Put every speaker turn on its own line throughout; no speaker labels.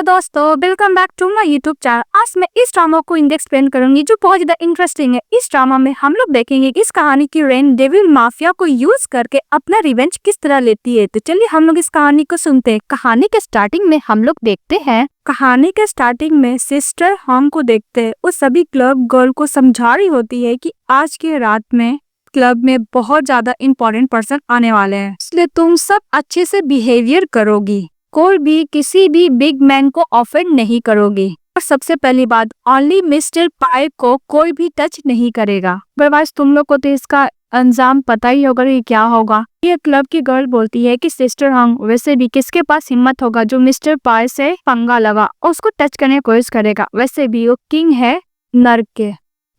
दोस्तों, welcome back to my YouTube channel. आज मैं इस ड्रामा को एक्सप्लेन करूंगी जो बहुत ज्यादा इंटरेस्टिंग है। इस ड्रामा में हम लोग देखेंगे कि इस कहानी की रेन डेविल माफिया को यूज करके अपना रिवेंज किस तरह लेती है। तो चलिए हम लोग इस कहानी को सुनते हैं। कहानी के स्टार्टिंग में हम लोग देखते हैं, कहानी के स्टार्टिंग में सिस्टर हम को देखते हैं। उस सभी क्लब गर्ल को समझा रही होती है कि आज की रात में क्लब में बहुत ज्यादा इम्पोर्टेंट पर्सन आने वाले हैं, इसलिए तुम सब अच्छे से बिहेवियर करोगी, कोई भी किसी भी बिग मैन को ऑफेंड नहीं करोगी। और सबसे पहली बात, ओनली मिस्टर पाई को कोई भी टच नहीं करेगा। अदरवाइज तुम लोग को तो इसका अंजाम पता ही होगा कि क्या होगा। ये क्लब की गर्ल बोलती है कि सिस्टर हंग, वैसे भी किसके पास हिम्मत होगा जो मिस्टर पाई से पंगा लगा और उसको टच करने की कोशिश करेगा। वैसे भी वो किंग है नर्क के।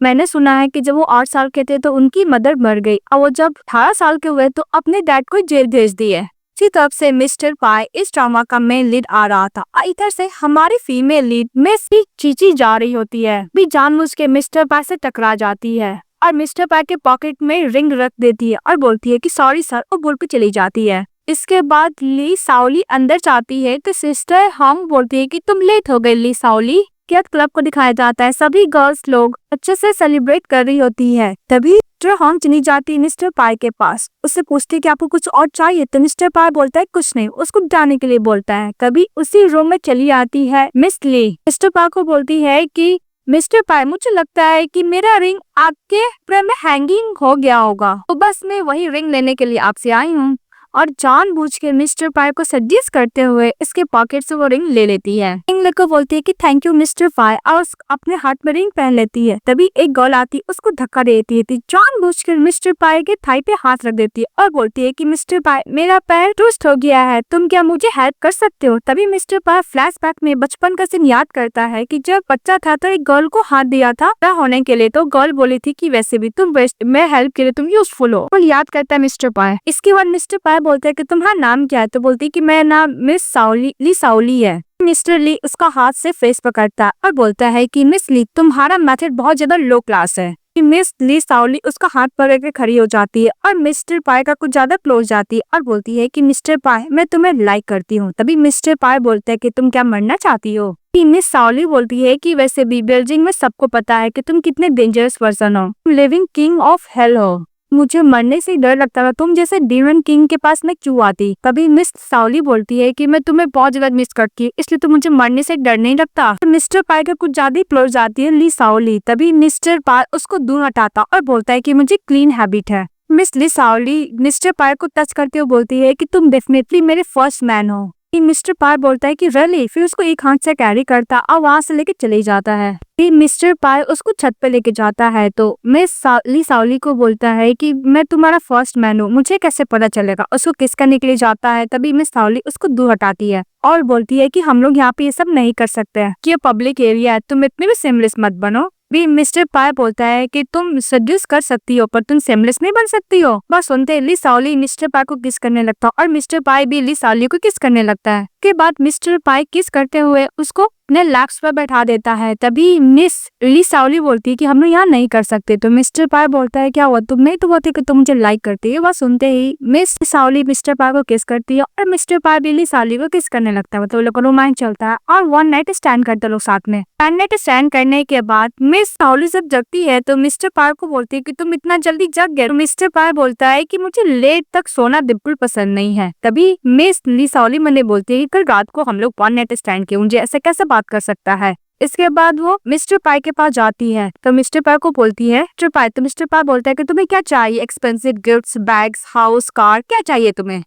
मैंने सुना है कि जब वो 8 साल के थे तो उनकी मदर मर गई और वो जब 18 साल के हुए तो अपने डैड को जेल भेज दिए। इसी तरफ से मिस्टर पाई इस ड्रामा का मेन लीड आ रहा था। इधर से हमारी फीमेल लीड मिस चीची जा रही होती है, भी जानबूझ के मिस्टर पाई से टकरा जाती है और मिस्टर पाई के पॉकेट में रिंग रख देती है और बोलती है कि सॉरी सर, और बोल के चली जाती है। इसके बाद ली साओली अंदर जाती है तो सिस्टर हम बोलती है कि तुम लेट हो गई ली साओली। क्लब को दिखाया जाता है, सभी गर्ल्स लोग अच्छे से सेलिब्रेट कर रही होती है। तभी हम चली जाती है मिस्टर पाई के पास, उससे पूछती है कि आपको कुछ और चाहिए। तो मिस्टर पाई बोलता है कुछ नहीं, उसको जाने के लिए बोलता है। तभी उसी रूम में चली आती है मिस ली। मिस्टर पाई को बोलती है कि मिस्टर पाई, मुझे लगता है कि मेरा रिंग आपके कमरे में हैंगिंग हो गया होगा, तो बस मैं वही रिंग लेने के लिए आपसे आई हूँ। और जानबूझ के मिस्टर पाई को सजेस्ट करते हुए इसके पॉकेट से वो रिंग ले लेती है। रिंग लेकर बोलती है कि थैंक यू मिस्टर पाई, और अपने हाथ में रिंग पहन लेती है। तभी एक गर्ल आती है, उसको धक्का देती है, जानबूझ कर मिस्टर पाई के थाई पे हाथ रख देती है और बोलती है कि मिस्टर पाई, मेरा पैर टूस्ट हो गया है, तुम क्या मुझे हेल्प कर सकते हो। तभी मिस्टर पाई फ्लैशबैक में बचपन का सीन याद करता है कि जब बच्चा था तो एक गर्ल को हाथ दिया था होने के लिए, तो गर्ल बोली थी कि वैसे भी तुम मैं हेल्प के लिए तुम यूजफुल हो। याद करता है मिस्टर पाई। इसके बाद मिस्टर पाई बोलते हैं कि तुम्हारा नाम क्या है। तो बोलती है कि मेरा नाम मिस साओली ली साओली है। मिस्टर ली उसका हाथ से फेस पकड़ता है और बोलता है कि मिस ली, तुम्हारा मेथड बहुत ज्यादा लो क्लास है। मिस ली साओली उसका हाथ पकड़ के खड़ी हो जाती है और मिस्टर पाई का कुछ ज्यादा क्लोज जाती है और बोलती है कि मिस्टर पाई, मैं तुम्हें लाइक करती हूँ। तभी मिस्टर पाई बोलता है कि तुम क्या मरना चाहती हो। मिस साओली बोलती है कि वैसे भी बेल्जिंग में सबको पता है कि तुम कितने डेंजरस पर्सन हो, लिविंग किंग ऑफ हेल हो, मुझे मरने से डर लगता था, तुम जैसे डीमन किंग के पास मैं क्यों आती। तभी मिस साओली बोलती है कि मैं तुम्हें बहुत ज्यादा मिस करती हूँ, इसलिए तो मुझे मरने से डर नहीं लगता। तो मिस्टर पाई का कुछ ज्यादा ही क्लोज जाती है ली साओली। तभी मिस्टर पाई उसको दूर हटाता और बोलता है कि मुझे क्लीन हैबिट है। मिस ली साओली मिस्टर पाई को टच करते हुए बोलती है कि तुम डेफिनेटली मेरे फर्स्ट मैन हो। मिस्टर पाई बोलता है कि रियली, फिर उसको एक हाथ से कैरी करता और वहां से लेके चले जाता है। मिस्टर पाई उसको छत पे लेके जाता है तो मिस ली साओली को बोलता है कि मैं तुम्हारा फर्स्ट मैन हूँ, मुझे कैसे पता चलेगा। उसको किस करने के लिए जाता है। तभी मिस साओली उसको दूर हटाती है और बोलती है कि हम लोग यहाँ पे ये सब नहीं कर सकते हैं, कि ये पब्लिक एरिया है, तुम इतने भी सेमलेस मत बनो। भी मिस्टर पाई बोलता है कि तुम सजेस्ट कर सकती हो पर तुम सेमलेस नहीं बन सकती हो। बस सुनते ली साओली मिस्टर पाई को किस करने लगता है और मिस्टर पाई भी ली साओली को किस करने लगता है। के बाद मिस्टर पाई किस करते हुए उसको अपने लैप्स पर बैठा देता है। तभी मिस ली साओली बोलती है कि हम लोग यहाँ नहीं कर सकते। तो मिस्टर पाई बोलता है क्या हुआ, तुम नहीं तो बोलती कि तुम मुझे लाइक करती है। बस सुनते ही मिस साओली मिस्टर पाई को किस करती है और मिस्टर पाई भी ली साओली को किस करने लगता है। तो लोग रोमांस चलता है और वन नाइट स्टैंड करते लोग साथ में। वन नाइट स्टैंड करने के बाद मिस साओली जब जगती है तो मिस्टर पाई को बोलती है कि तुम इतना जल्दी जग गए। तो मिस्टर पाई बोलता है कि मुझे लेट तक सोना बिल्कुल पसंद नहीं है। तभी मिस ली साओली मैंने बोलती है कि कल रात को हम लोग वन नाइट स्टैंड किए, मुझे ऐसे कैसे बात कर सकता है। इसके बाद वो मिस्टर पाई के पास जाती है तो मिस्टर पाई को बोलती है मिस्टर पाई। तो मिस्टर पाई बोलता है कि तुम्हें क्या चाहिए, expensive gifts, bags, house, car, क्या चाहिए तुम्हें।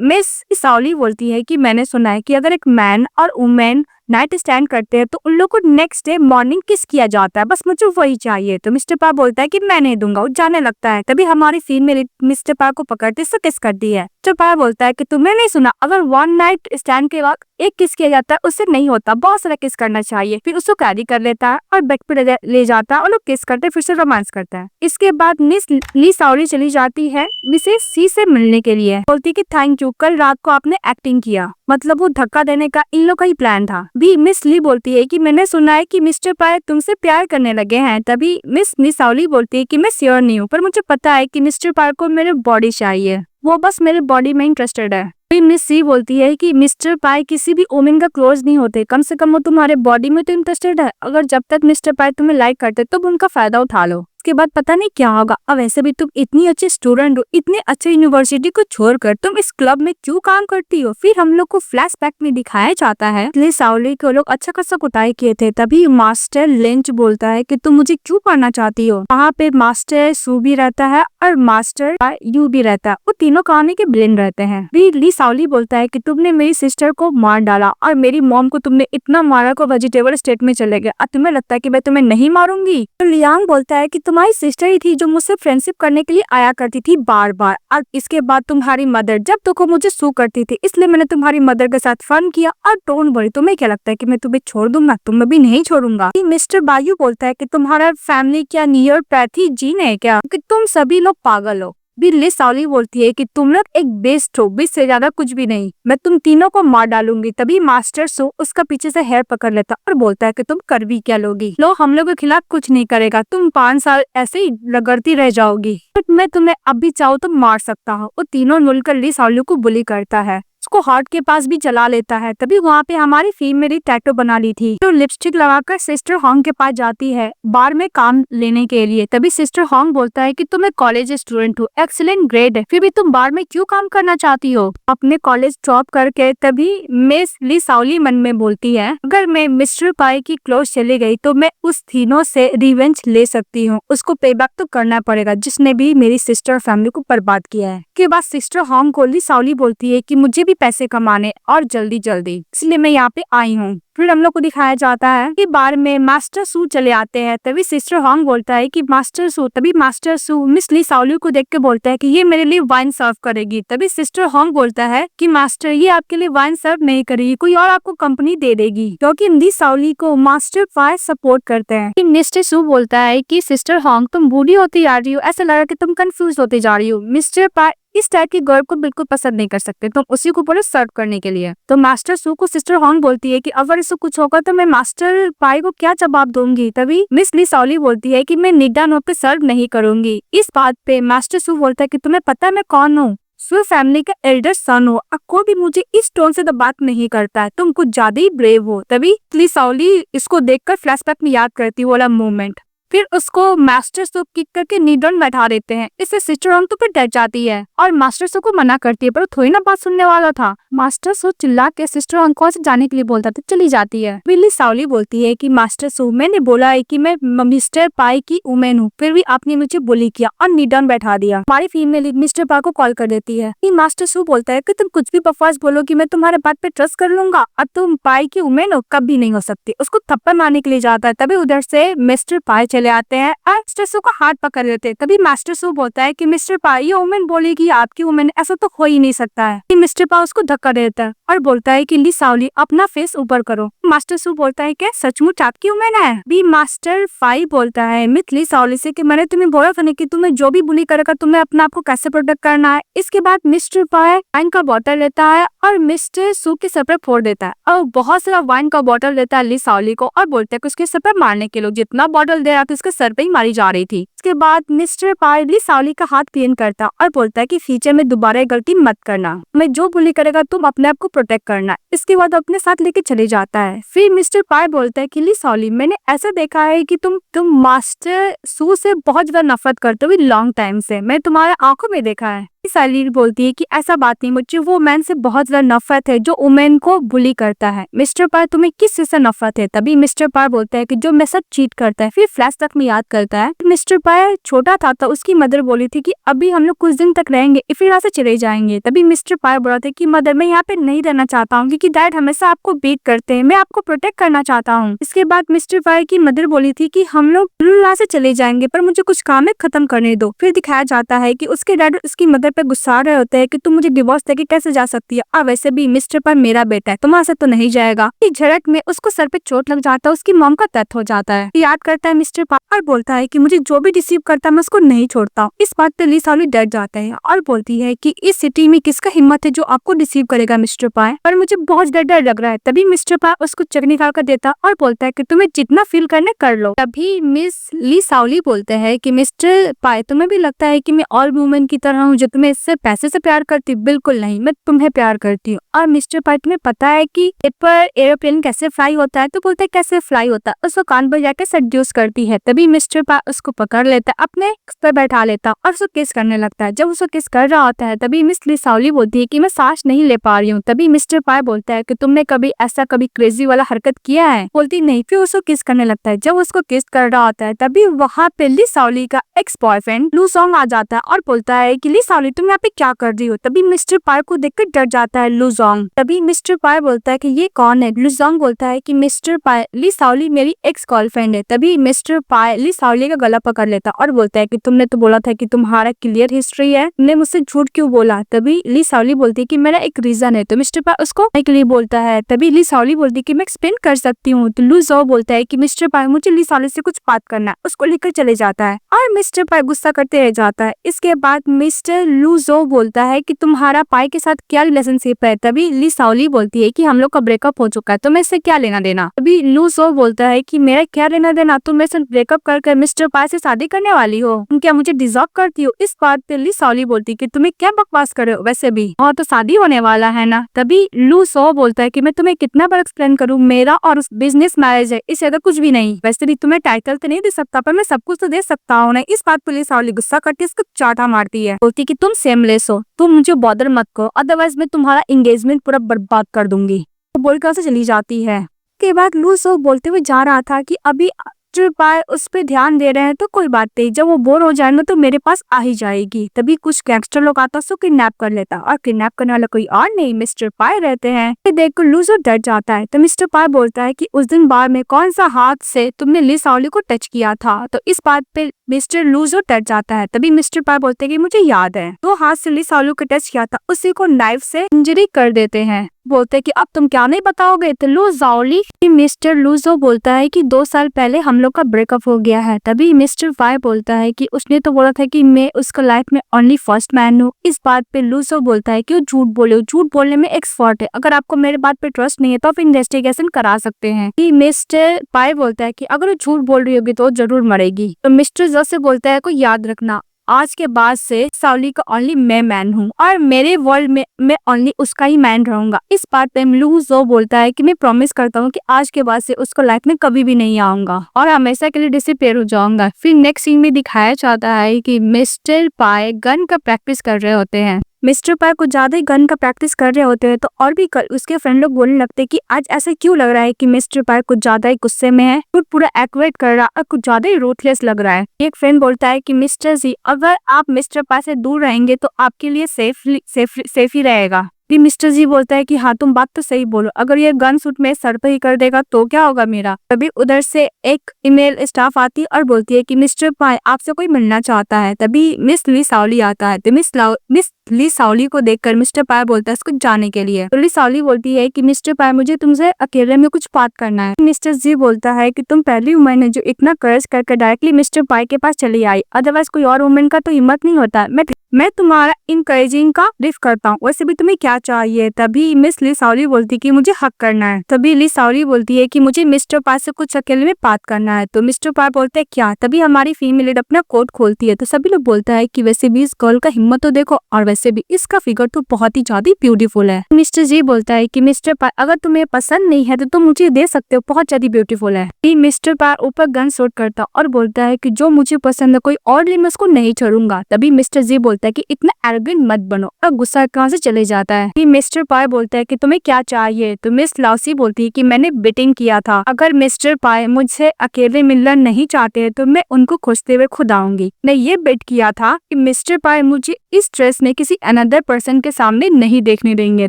मिस साओली बोलती है कि मैंने सुना है कि अगर एक मैन और वुमेन नाइट स्टैंड करते हैं तो उन लोग को नेक्स्ट डे मॉर्निंग किस किया जाता है, बस मुझे वही चाहिए। तो मिस्टर पाई बोलता है कि मैं नहीं दूंगा, वो जाने लगता है। तभी हमारी फीमेल मिस्टर पाई को पकड़ते से किस कर दी है। मिस्टर पाई बोलता है कि तुमने नहीं सुना, अगर वन नाइट स्टैंड के वक्त एक किस किया जाता है उससे नहीं होता, बहुत सारा किस करना चाहिए। फिर उसको कैरी कर लेता है और बेड पे ले जाता है और लोग किस करते फिर से रोमांस करता है। इसके बाद मिस ली साओली चली जाती है मिसेस सी से मिलने के लिए, बोलती कि थैंक यू, कल रात को आपने एक्टिंग किया, मतलब वो धक्का देने का इन लोग का ही प्लान था। भी मिस ली बोलती है कि मैंने सुना है कि मिस्टर पाई तुमसे प्यार करने लगे हैं। तभी मिस ली साओली बोलती है कि मैं श्योर नहीं हूँ, पर मुझे पता है कि मिस्टर पाई को मेरे बॉडी चाहिए, वो बस मेरे बॉडी में इंटरेस्टेड है। फिर मिस सी बोलती है कि मिस्टर पाई किसी भी वुमेन का क्लोज नहीं होते, कम से कम वो तुम्हारे बॉडी में तो इंटरेस्टेड है। अगर जब तक मिस्टर पाई तुम्हें लाइक करते तो उनका फायदा उठा लो, उसके बाद पता नहीं क्या होगा। अब वैसे भी तुम इतनी अच्छी स्टूडेंट हो, इतने अच्छे यूनिवर्सिटी को छोड़कर तुम इस क्लब में क्यों काम करती हो। फिर हम लोग को फ्लैशबैक में दिखाया जाता है लिली साओली को लोग अच्छा खासा कुटाई किए थे, तभी मास्टर लिंच बोलता है कि तुम मुझे क्यों पढ़ना चाहती हो। वहाँ पे मास्टर सू भी रहता है और मास्टर यू भी रहता है, वो तीनों कहानी के ब्रेन रहते हैं। फिर लिली साओली बोलता है कि तुमने मेरी सिस्टर को मार डाला और मेरी मॉम को तुमने इतना मारा को वेजिटेबल स्टेट में चले गए, और तुम्हें लगता है कि मैं तुम्हें नहीं मारूंगी। तो लियांग बोलता है कि तुम्हारी सिस्टर ही थी जो मुझसे फ्रेंडशिप करने के लिए आया करती थी बार बार, और इसके बाद तुम्हारी मदर जब तो मुझे सू करती थी, इसलिए मैंने तुम्हारी मदर के साथ फन किया। और डोंट वरी, तुम्हें क्या लगता है कि मैं तुम्हें छोड़ दूंगा? तुम्हें भी नहीं छोड़ूंगा। मिस्टर बायू बोलता है कि तुम्हारा फैमिली क्या न्यूरोपैथी जीन है क्या, कि तुम सभी लोग पागल हो। भी लिली साओली बोलती है कि तुम लोग एक बेस्ट हो, बेस्ट से ज्यादा कुछ भी नहीं, मैं तुम तीनों को मार डालूंगी। तभी मास्टर सू उसका पीछे से हेयर पकड़ लेता और बोलता है कि तुम कर भी क्या लोगी, लो हम लोग के खिलाफ कुछ नहीं करेगा, तुम 5 साल ऐसे ही रगड़ती रह जाओगी, बट मैं तुम्हें अब भी चाहूँ तो मार सकता हूँ। वो तीनों मिलकर लिली साओली को बुली करता है, उसको हार्ट के पास भी चला लेता है। तभी वहाँ पे हमारी फीम मेरी टैटू बना ली थी तो लिपस्टिक लगाकर सिस्टर हॉन्ग के पास जाती है बार में काम लेने के लिए। तभी सिस्टर हॉन्ग बोलता है कि तुम एक कॉलेज स्टूडेंट हो, एक्सीलेंट ग्रेड है, फिर भी तुम बार में क्यों काम करना चाहती हो अपने कॉलेज ड्रॉप करके। तभी मिस लिली साओली मन में बोलती है, अगर मैं मिस्टर पाई की क्लोज चली गई तो मैं उस तीनों से रिवेंज ले सकती हूँ, उसको पे बैक तो करना पड़ेगा जिसने भी मेरी सिस्टर फैमिली को बर्बाद किया है। के बाद सिस्टर हॉन्ग को लिली साओली बोलती है कि मुझे भी पैसे कमाने और जल्दी जल्दी, इसलिए मैं यहाँ पे आई हूँ। फिर हम लोग को दिखाया जाता है कि बार में मास्टर सू चले आते हैं। तभी सिस्टर हॉन्ग बोलता है कि मास्टर सू, तभी मास्टर सू मिस लिली साओली को देख के बोलता है कि ये मेरे लिए वाइन सर्व करेगी। तभी सिस्टर हॉन्ग बोलता है कि मास्टर ये आपके लिए वाइन सर्व नहीं करेगी, कोई और आपको कंपनी दे देगी, क्योंकि लिली साओली को मास्टर पाई सपोर्ट करते हैं। मिस्टर सू बोलता है कि सिस्टर हॉन्ग तुम बूढ़ी होती जा रही हो, ऐसा लग रहा है कि तुम कंफ्यूज होती जा रही हो, मिस्टर पाई इस टाइप की गर्ल को बिल्कुल पसंद नहीं कर सकते, तुम उसी को बोलो सर्व करने के लिए। तो मास्टर सू को सिस्टर हॉन्ग बोलती है कि अगर इसको कुछ होगा तो मैं मास्टर पाई को क्या जवाब दूंगी। तभी मिस लिली साओली बोलती है कि मैं निडा नोट पे सर्व नहीं करूंगी। इस बात पे मास्टर सू बोलता है कि तुम्हें पता है मैं कौन हूँ, सू फैमिली का एल्डर सन हो, अब कोई भी मुझे इस टोन से तो बात नहीं करता है, तुम कुछ ज्यादा ही ब्रेव हो। तभी लिली साओली इसको देखकर फ्लैशबैक में याद करती है वाला मोमेंट। फिर उसको मास्टर सू किक करके नीडन बैठा देते हैं, इससे सिस्टर हॉन्ग तो फिर डर जाती है और मास्टर सू को मना करती है, पर थोड़ी ना बात सुनने वाला था। मास्टर सू चिल्ला के सिस्टर हॉन्ग को जाने के लिए बोलता था, चली जाती है। लिली साओली बोलती है कि मास्टर सू मैंने बोला है कि मैं मिस्टर पाई की वुमेन हूँ, फिर भी आपने मुझे बुली किया और नीडन बैठा दिया। हमारी फीमेल मिस्टर पाई को कॉल कर देती है। मास्टर सू बोलता है कि तुम कुछ भी बकवास बोलो कि मैं तुम्हारे बात पे ट्रस्ट कर लूंगा, और तुम पाई की वुमेन हो कभी नहीं हो सकती। उसको थप्पड़ मारने के लिए जाता है। तभी उधर से मिस्टर पाई चले आते हैं और मिस्टर सू का हाथ पकड़ लेते हैं। तभी मास्टर सू बोलता है कि मिस्टर पाई ये वुमेन बोलेगी आपकी वुमेन, ऐसा तो हो ही नहीं सकता है। मिस्टर पाई उसको धक्का देता है और बोलता है कि लिली साओली अपना फेस ऊपर करो। मास्टर सू बोलता है क्या सचमुच आपकी वुमेन है? भी मास्टर पाई बोलता है मिस लिली साओली से कि मैंने तुम्हें बोला था कि तुम्हें जो भी बुली करेगा तुम्हें अपने आप को कैसे प्रोटेक्ट करना है। इसके बाद मिस्टर पाई वाइन का बोतल लेता है और मिस्टर सू के सर पर फोड़ देता है और बहुत सारा वाइन का बोतल देता है लिली साओली को और बोलता है कि उसके सर पर मारने के लिए, जितना बोतल दे रहा था उसके सर पे ही मारी जा रही थी। इसके बाद मिस्टर पाई लिली साओली का हाथ क्लीन करता और बोलता है कि फ्यूचर में दोबारा गलती मत करना, मैं जो बुली करेगा तुम अपने आप को प्रोटेक्ट करना। इसके बाद अपने साथ लेके चले जाता है। फिर मिस्टर पाई बोलता है कि लिली साओली मैंने ऐसा देखा है कि तुम मास्टर सू से बहुत ज्यादा नफरत करते हो लॉन्ग टाइम से, मैं तुम्हारे आंखों में देखा है। साली बोलती है कि ऐसा बात नहीं, मुझे वो मैन से बहुत ज्यादा नफरत है जो वुमेन को बुली करता है। मिस्टर पाई तुम्हें किस चीज से नफरत है? तभी मिस्टर पाई बोलता है कि जो मेरे साथ चीट करता है। फिर फ्लैश तक में याद करता है मिस्टर पाई छोटा था तो उसकी मदर बोली थी कि अभी हम लोग कुछ दिन तक रहेंगे फिर यहाँ से चले जाएंगे। तभी मिस्टर पाई बोला था कि मदर मैं यहाँ पे नहीं रहना चाहता हूँ क्योंकि डैड हमेशा आपको बीट करते हैं, मैं आपको प्रोटेक्ट करना चाहता हूँ। इसके बाद मिस्टर पाई की मदर बोली थी कि हम लोग यहाँ से चले जाएंगे पर मुझे कुछ काम है खत्म करने दो। फिर दिखाया जाता है कि उसके डैड उसकी मदर पे गुस्सा रहे होते हैं कि तुम मुझे डिवोर्स देके कैसे जा सकती है, और वैसे भी मिस्टर पाई मेरा बेटा है, तुम्हारे से तो नहीं जाएगा। इस झड़क में उसको सर पे चोट लग जाता है, उसकी मॉम का डेथ हो जाता है। याद करता है मिस्टर पाई और बोलता है कि मुझे जो भी रिसीव करता है मैं उसको नहीं छोड़ता हूँ। इस बात पे लिली साओली डर जाता है और बोलती है कि इस सिटी में किसका हिम्मत है जो आपको रिसीव करेगा मिस्टर पाई, पर मुझे बहुत डर लग रहा है। तभी मिस्टर पाई उसको चेक निकाल कर देता और बोलता है कि तुम्हें जितना फील करने कर लो। तभी मिस लिली साओली बोलते हैं कि मिस्टर पाई तुम्हें भी लगता है कि मैं ऑल वुमेन की तरह हूँ जो तुम्हें इससे पैसे से प्यार करती? बिल्कुल नहीं, मैं तुम्हें प्यार करती हूँ। और मिस्टर पाई तुम्हें पता है कि पर एरोप्लेन कैसे फ्लाई होता है? तो बोलते कैसे फ्लाई होता है? उसको कान पर जाके सेड्यूस करती है। तभी मिस्टर पाई उसको पकड़ लेता है, अपने पर बैठा लेता और उसको किस करने लगता है। जब उसको किस कर रहा होता है तभी मिस ली साओली बोलती है कि मैं सांस नहीं ले पा रही हूँ। तभी मिस्टर पाई बोलता है कि तुमने कभी ऐसा कभी क्रेजी वाला हरकत किया है? बोलती नहीं। फिर उसको किस करने लगता है। जब उसको किस कर रहा होता है तभी वहाँ पे ली साओली का एक्स बॉयफ्रेंड लू जोंग आ जाता है और बोलता है कि ली साओली तुम यहाँ पे क्या कर रही हो? तभी मिस्टर पाई को देखकर डर जाता है लू जोंग। तभी मिस्टर पाई बोलता है कि ये कौन है? लू जोंग बोलता है कि मिस्टर पाई, ली साओली मेरी एक्स गर्लफ्रेंड है। तभी मिस्टर पाई ली साओली का गला पकड़ लेता और बोलता है कि तुमने तो बोला था कि तुम्हारा क्लियर हिस्ट्री है, तुमने मुझसे झूठ क्यों बोला? तभी ली साओली बोलती है कि मेरा एक रीजन है। तो मिस्टर पाई उसको के लिए बोलता है। तभी ली साओली बोलती है कि मैं एक्सप्लेन कर सकती हूँ। तो लू जो बोलता है कि मिस्टर पाई मुझे ली साओली से कुछ बात करना है। उसको लेकर चले जाता है और मिस्टर पाई गुस्सा करते रह जाता है। इसके बाद मिस्टर लू जो बोलता है कि तुम्हारा पाई के साथ क्या रिलेशनशिप है? तभी ली साओली बोलती है कि हम लोग का ब्रेकअप हो चुका है, तो मैं इससे क्या लेना देना? तभी लू जो बोलता है कि मेरा क्या लेना देना, तुम मेरे साथ ब्रेकअप कर मिस्टर पाई से शादी करने वाली हो, तुम क्या मुझे डिजर्व करती हो? इस बात पे ली साओली बोलती है कि तुम्हें क्या बकवास कर रहे हो, वैसे भी और तो शादी होने वाला है ना। तभी लू सो बोलता है कि मैं तुम्हें कितना बार एक्सप्लेन करूँ, मेरा और उस बिजनेस मैरिज है, इससे ज्यादा कुछ भी नहीं। वैसे भी तुम्हें टाइटल तो नहीं दे सकता पर मैं सब कुछ तो दे सकता हूँ ना। इस बात पर ली साओली गुस्सा करती है, इसको चाटा मारती है, बोलती कि तुम सेमलेस हो, तुम मुझे बॉदर मत करो, अदरवाइज मैं तुम्हारा एंगेजमेंट पूरा बर्बाद कर दूंगी। तो बोलकर से चली जाती है। के बाद लू सो बोलते हुए जा रहा था कि अभी मिस्टर पाई उस पे ध्यान दे रहे हैं तो कोई बात नहीं, जब वो बोर हो जाएगा तो मेरे पास आ ही जाएगी। तभी कुछ गैंगस्टर लोग आता उसको किडनैप कर लेता और किडनैप करने वाला कोई और नहीं मिस्टर पाई रहते हैं। देखकर लूजो डर जाता है। तो मिस्टर पाई बोलता है कि उस दिन बार में कौन सा हाथ से तुमने ली साओली को टच किया था? तो इस बात पे मिस्टर लूजो डर जाता है। तभी मिस्टर पाई बोलते हैं कि मुझे याद है, 2 हाथ से ली साओली को टच किया था, उसी को नाइफ से इंजरी कर देते हैं। बोलते हैं कि अब तुम क्या नहीं बताओगे? तो लू जाओली मिस्टर लूजो बोलता है कि 2 साल पहले हम लोग का ब्रेकअप हो गया है। तभी मिस्टर पाई बोलता है कि उसने तो बोला था कि मैं उसका लाइफ में ओनली फर्स्ट मैन हूँ। इस बात पे लूजो बोलता है कि वो झूठ बोले, झूठ बोलने में एक्सपर्ट है, अगर आपको मेरे बात पे ट्रस्ट नहीं है तो आप इन्वेस्टिगेशन करा सकते हैं। कि मिस्टर पाई बोलता है कि अगर वो झूठ बोल रही होगी तो जरूर मरेगी। तो मिस्टर जो से बोलता है को याद रखना, आज के बाद से साओली का ओनली मैं मैन हूँ और मेरे वर्ल्ड में मैं ओनली उसका ही मैन रहूंगा। इस बात पे लू जो बोलता है कि मैं प्रॉमिस करता हूँ कि आज के बाद से उसको लाइफ में कभी भी नहीं आऊंगा और हमेशा के लिए डिसअपीयर हो जाऊंगा। फिर नेक्स्ट सीन में दिखाया जाता है कि मिस्टर पाई गन का प्रैक्टिस कर रहे होते हैं। मिस्टर पाई कुछ ज्यादा ही गन का प्रैक्टिस कर रहे होते हैं तो और भी उसके फ्रेंड लोग बोलने लगते हैं कि आज ऐसा क्यों लग रहा है कि मिस्टर पाई कुछ ज्यादा ही गुस्से में है, कुछ पूरा एक्टिवेट कर रहा और कुछ ज्यादा ही रूथलेस लग रहा है। एक फ्रेंड बोलता है कि मिस्टर जी, अगर आप मिस्टर पाई से दूर रहेंगे तो आपके लिए सेफ ही रहेगा। मिस्टर जी बोलता है कि हाँ तुम बात तो सही बोलो, अगर ये गन शूट में सर पे ही कर देगा तो क्या होगा मेरा। तभी उधर से एक ईमेल स्टाफ आती और बोलती है कि मिस्टर पाई आपसे कोई मिलना चाहता है। तभी मिस ली साओली आता है। तो मिस ली साओली को देखकर मिस्टर पाई बोलता है इसको जाने के लिए। तो ली साओली बोलती है कि मिस्टर पाई मुझे तुमसे अकेले में कुछ बात करना है। मिस्टर जी बोलता है कि तुम पहली वुमेन है जो इतना कर्ज करके डायरेक्टली मिस्टर पाई के पास चली आई, अदरवाइज कोई और वुमेन का तो हिम्मत नहीं होता। मैं तुम्हारा इनकरेजिंग का रिफ करता हूँ, वैसे भी तुम्हें क्या चाहिए? तभी मिस ली साओली बोलती है कि मुझे हक करना है। तभी ली साओली बोलती है कि मुझे मिस्टर पाई से कुछ अकेले में बात करना है। तो मिस्टर पाई बोलते हैं क्या? तभी हमारी फीमेल लीड अपना कोट खोलती है तो सभी लोग बोलता है कि वैसे भी इस गर्ल का हिम्मत तो देखो और वैसे भी इसका फिगर तो बहुत ही ज्यादा ब्यूटीफुल है। मिस्टर जी बोलता है कि मिस्टर पाई अगर तुम्हें पसंद नहीं है तो तुम मुझे दे सकते हो, बहुत ज्यादा ब्यूटीफुल है। मिस्टर पाई ऊपर गन शॉट करता और बोलता है कि जो मुझे पसंद है कोई और लिए मैं उसको नहीं छोड़ूंगा। तभी मिस्टर जी बोलता है कि इतना एरोगेंट मत बनो और गुस्सा कहाँ से चले जाता है। कि मिस्टर पाई बोलता है कि तुम्हें क्या चाहिए? तो मिस लाउसी बोलती है कि मैंने बेटिंग किया था, अगर मिस्टर पाई मुझसे अकेले मिलना नहीं चाहते तो मैं उनको खोजते हुए खुद आऊंगी। मैं ये बेट किया था कि मिस्टर पाई मुझे इस ड्रेस में किसी अनदर पर्सन के सामने नहीं देखने देंगे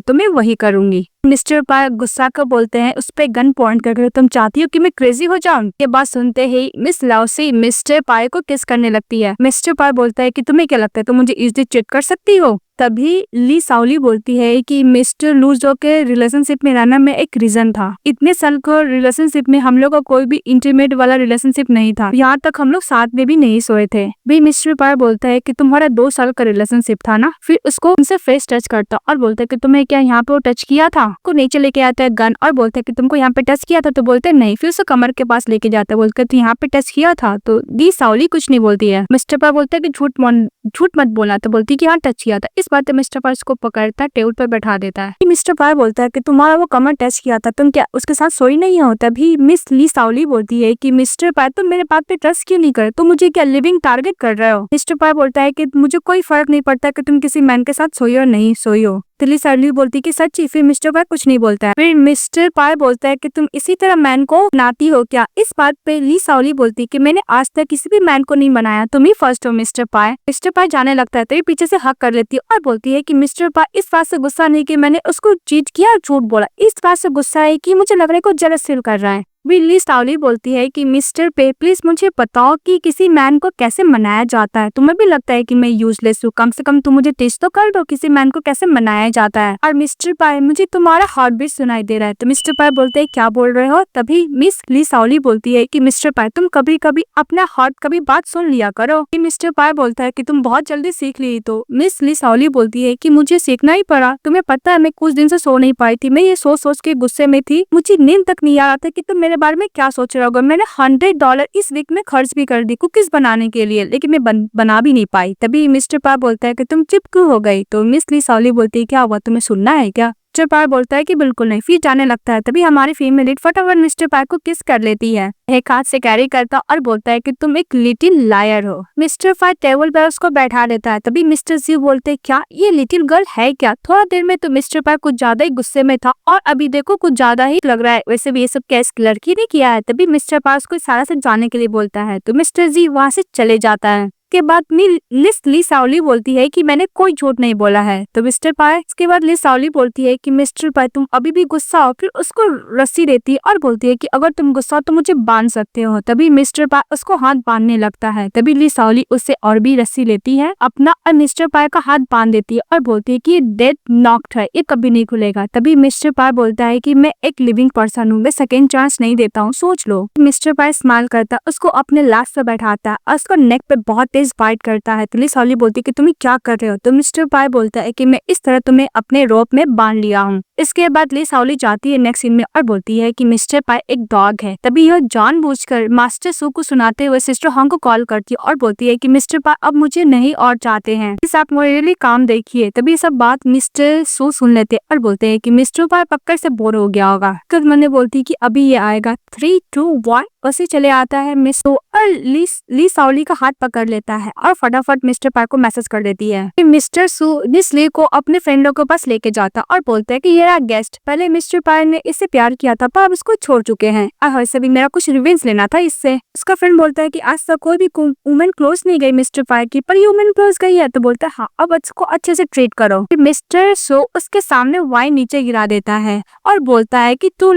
तो मैं वही करूंगी। मिस्टर पाई गुस्सा कर बोलते हैं उस पे गन पॉइंट करके, तुम चाहती हो कि मैं क्रेजी हो जाऊं? ये बात सुनते ही मिस लाउसी मिस्टर पाई को किस करने लगती है। मिस्टर पाई बोलता है कि तुम्हें क्या लगता है तुम मुझे इजीली चीट कर सकती हो? तभी ली साओली बोलती है कि मिस्टर लूजो के रिलेशनशिप में रहना में एक रीजन था। इतने साल को रिलेशनशिप में हम लोग का कोई भी इंटीमेट वाला रिलेशनशिप नहीं था, यहाँ तक हम लोग साथ में भी नहीं सोए थे। भी मिस्टर पाई बोलता है कि तुम्हारा 2 साल का रिलेशनशिप था ना। फिर उसको उनसे फेस टच करता और बोलता है कि तुम्हें क्या यहाँ पे वो टच किया था? को नीचे लेके आता है गन और बोलता है कि तुमको यहाँ पे टच किया था? तो बोलते नहीं। फिर उसको कमर के पास लेके जाता है, बोलते तो यहाँ पे टच किया था। तो ली साओली कुछ नहीं बोलती है। मिस्टर पाई बोलता है कि झूठ झूठ मत बोलना। तो बोलती कि हाँ टच किया था। इस बात पे मिस्टर पाई उसको पकड़ता, टेबल पर बैठा देता है। मिस्टर पाई बोलता है कि तुम्हारा वो कमर टच किया था, तुम क्या उसके साथ सोई नहीं हो? तभी मिस ली साओली बोलती है कि मिस्टर पाई तुम मेरे बात पे ट्रस्ट क्यों नहीं कर, तुम मुझे क्या लिविंग टारगेट कर रहे हो? मिस्टर पाई बोलता है कि मुझे कोई फर्क नहीं पड़ता कि तुम किसी मैन के साथ सोई हो नहीं सोई हो। ली साओली बोलती कि सच्ची? फिर मिस्टर पाई कुछ नहीं बोलता है। फिर मिस्टर पाई बोलता है कि तुम इसी तरह मैन को बनाती हो क्या? इस बात पे ली साओली बोलती कि मैंने आज तक किसी भी मैन को नहीं बनाया, तुम ही फर्स्ट हो मिस्टर पाई। मिस्टर पाई जाने लगता है, तभी पीछे से हक कर लेती है और बोलती है कि मिस्टर पाई इस बात से गुस्सा नहीं कि मैंने उसको चीट किया और झूठ बोला, इस बात से गुस्सा है कि मुझे लग रहा है को जेलस फील कर रहा है। ली साओली बोलती है कि मिस्टर पे प्लीज मुझे बताओ कि किसी मैन को कैसे मनाया जाता है। तुम्हें भी लगता है कि मैं यूजलेस हूँ, कम से कम तुम मुझे टेस्ट तो कर दो किसी मैन को कैसे मनाया जाता है। और मिस्टर पाई मुझे तुम्हारा हार्ट बीट सुनाई दे रहा है। तो मिस्टर पाई बोलते है क्या बोल रहे हो? तभी मिस ली साओली बोलती है कि मिस्टर पाई तुम कभी कभी अपना हार्ट कभी बात सुन लिया करो। मिस्टर पाई बोलता है कि तुम बहुत जल्दी सीख ली। तो मिस ली साओली बोलती है कि मुझे सीखना ही पड़ा, तुम्हें पता है मैं कुछ दिन से सो नहीं पाई थी, मैं ये सोच के गुस्से में थी, मुझे नींद तक नहीं आ रहा था कि तुम मेरे बारे में क्या सोच रहे होगे। मैंने $100 इस वीक में खर्च भी कर दी कुकीज बनाने के लिए, लेकिन मैं बना भी नहीं पाई। तभी मिस्टर पाई बोलता है कि तुम चुप क्यों हो गई? तो मिस ली साओली बोलती है क्या हुआ, तुम्हें सुनना है क्या? मिस्टर पाई बोलता है कि बिल्कुल नहीं। फिर जाने लगता है। तभी हमारी फीमेल लीड फटाफट मिस्टर पाई को किस कर लेती है, एक हाथ से कैरी करता और बोलता है कि तुम एक लिटिल लायर हो। मिस्टर पाई टेबल पर उसको बैठा देता है। तभी मिस्टर जी बोलते हैं क्या ये लिटिल गर्ल है क्या? थोड़ा देर में तो मिस्टर पाई कुछ ज्यादा ही गुस्से में था और अभी देखो कुछ ज्यादा ही लग रहा है, वैसे भी ये सब केस लड़की ने किया है। तभी मिस्टर पाई उसको इशारा से जाने के लिए बोलता है तो मिस्टर जी वहाँ से चले जाता है। के बाद ली साओली बोलती है कि मैंने कोई झूठ नहीं बोला है। तो मिस्टर पाई इसके बाद ली साओली बोलती है कि मिस्टर पाई तुम अभी भी गुस्सा हो। फिर उसको रस्सी देती है और बोलती है कि अगर तुम गुस्सा हो तो मुझे बांध सकते हो। तभी मिस्टर पाई उसको हाथ बांधने लगता है। तभी ली साओली उससे और भी रस्सी लेती है अपना और मिस्टर पाई का हाथ बांध देती है और बोलती है कि ये डेड नॉक्ड है, ये कभी नहीं खुलेगा। तभी मिस्टर पाई बोलता है कि मैं एक लिविंग पर्सन हूँ, मैं सेकेंड चांस नहीं देता हूँ, सोच लो। मिस्टर पाई स्माइल करता, उसको अपने लास्ट पे बैठाता और उसको नेक पे बहुत फाइट करता है। तो ली साओली बोलती है कि तुम क्या कर रहे हो? तो मिस्टर पाई बोलता है कि मैं इस तरह तुम्हें अपने रोप में बांध लिया हूँ। इसके बाद ली साओली जाती है नेक्स्ट सीन में और बोलती है कि मिस्टर पाई एक डॉग है। तभी यह जानबूझकर मास्टर सू को सुनाते हुए सिस्टर हॉन्ग को कॉल करती है और बोलती है कि मिस्टर पाई अब मुझे नहीं और चाहते हैं, इस आप रियली काम देखिए। तभी सब बात मिस्टर सू सुन लेते और बोलते हैं कि मिस्टर पाई पक्का से बोर हो गया होगा। फिर मैंने बोलती है कि अभी ये आएगा 3, 2, 1 वैसे चले आता है मिस सू और ली साओली का हाथ पकड़ लेता है और फटाफट मिस्टर पाई को मैसेज कर देती है। फिर मिस्टर सू मिस ली को अपने फ्रेंडों के पास लेके जाता और बोलता है कि ये रहा गेस्ट, पहले मिस्टर पाई ने इससे प्यार किया था पर अब इसको छोड़ चुके हैं और वैसे भी मेरा कुछ रिवेंज लेना था इससे। उसका फ्रेंड बोलता है कि आज तक कोई भी वुमेन क्लोज नहीं गई मिस्टर पाई की, पर ये वुमेन क्लोज गई है। तो बोलता है हाँ अब इसको अच्छे से ट्रीट करो। फिर मिस्टर सू उसके सामने वाइन नीचे गिरा देता है और बोलता है कि 2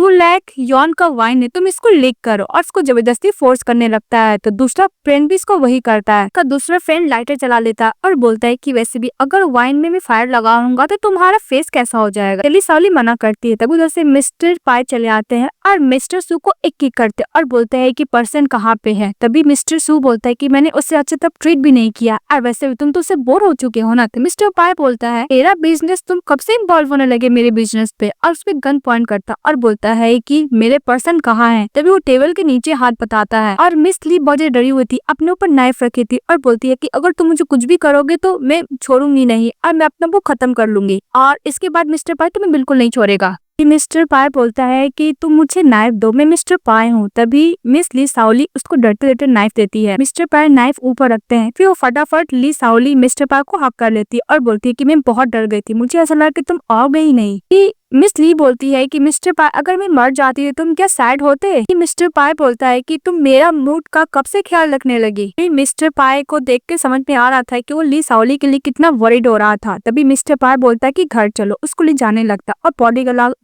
लाख यॉन का वाइन है, तुम इसको लीक करो, और इसको जबरदस्ती फोर्स करने लगता है। तो दूसरा फ्रेंड भी इसको वही करता है। का दूसरा फ्रेंड लाइटर चला लेता है और बोलता है कि वैसे भी अगर वाइन में मैं फायर लगाऊंगा तो तुम्हारा फेस कैसा हो जाएगा। ली साओली मना करती है। तब उधर से मिस्टर पाई चले आते हैं और मिस्टर सू को एक किक करते और बोलते हैं कि पर्सन कहाँ पे है। तभी मिस्टर सू बोलता है कि मैंने उससे अच्छे तक ट्रीट भी नहीं किया और वैसे भी तुम तो उससे बोर हो चुके हो ना। तो मिस्टर पाई बोलता है तेरा बिजनेस, तुम कब से इन्वॉल्व होने लगे मेरे बिजनेस पे, और उस पे गन पॉइंट करता और बोलता है कि मेरे पर्सन कहाँ है। तभी वो टेबल के नीचे हाथ बताता है और मिस ली बहुत डरी हुई थी, अपने ऊपर नाइफ रखी थी और बोलती है कि अगर तुम मुझे कुछ भी करोगे तो मैं छोड़ूंगी नहीं और मैं अपना वो खत्म कर लूंगी। और इसके बाद मिस्टर पाई तुम्हें बिल्कुल नहीं छोड़ेगा। मिस्टर पाई बोलता है कि तुम मुझे नाइफ दो, मैं मिस्टर पाई हूँ। तभी मिस ली साओली उसको डरते डरते नाइफ देती है। मिस्टर पाई नाइफ ऊपर रखते हैं। फिर वो फटाफट ली साओली मिस्टर पाई को हक कर लेती है और बोलती है कि मैं बहुत डर गई थी, मुझे ऐसा लगा कि तुम आओगे ही नहीं। मिस ली बोलती है कि मिस्टर पाई अगर मैं मर जाती तो तुम क्या सैड होते? मिस्टर पाई बोलता है कि तुम मेरा मूड का कब से ख्याल रखने लगी। मिस्टर पाई को देख के समझ में आ रहा था कि वो ली साओली के लिए कितना वरीड हो रहा था। तभी मिस्टर पाई बोलता है कि घर चलो, उसको ले जाने लगता और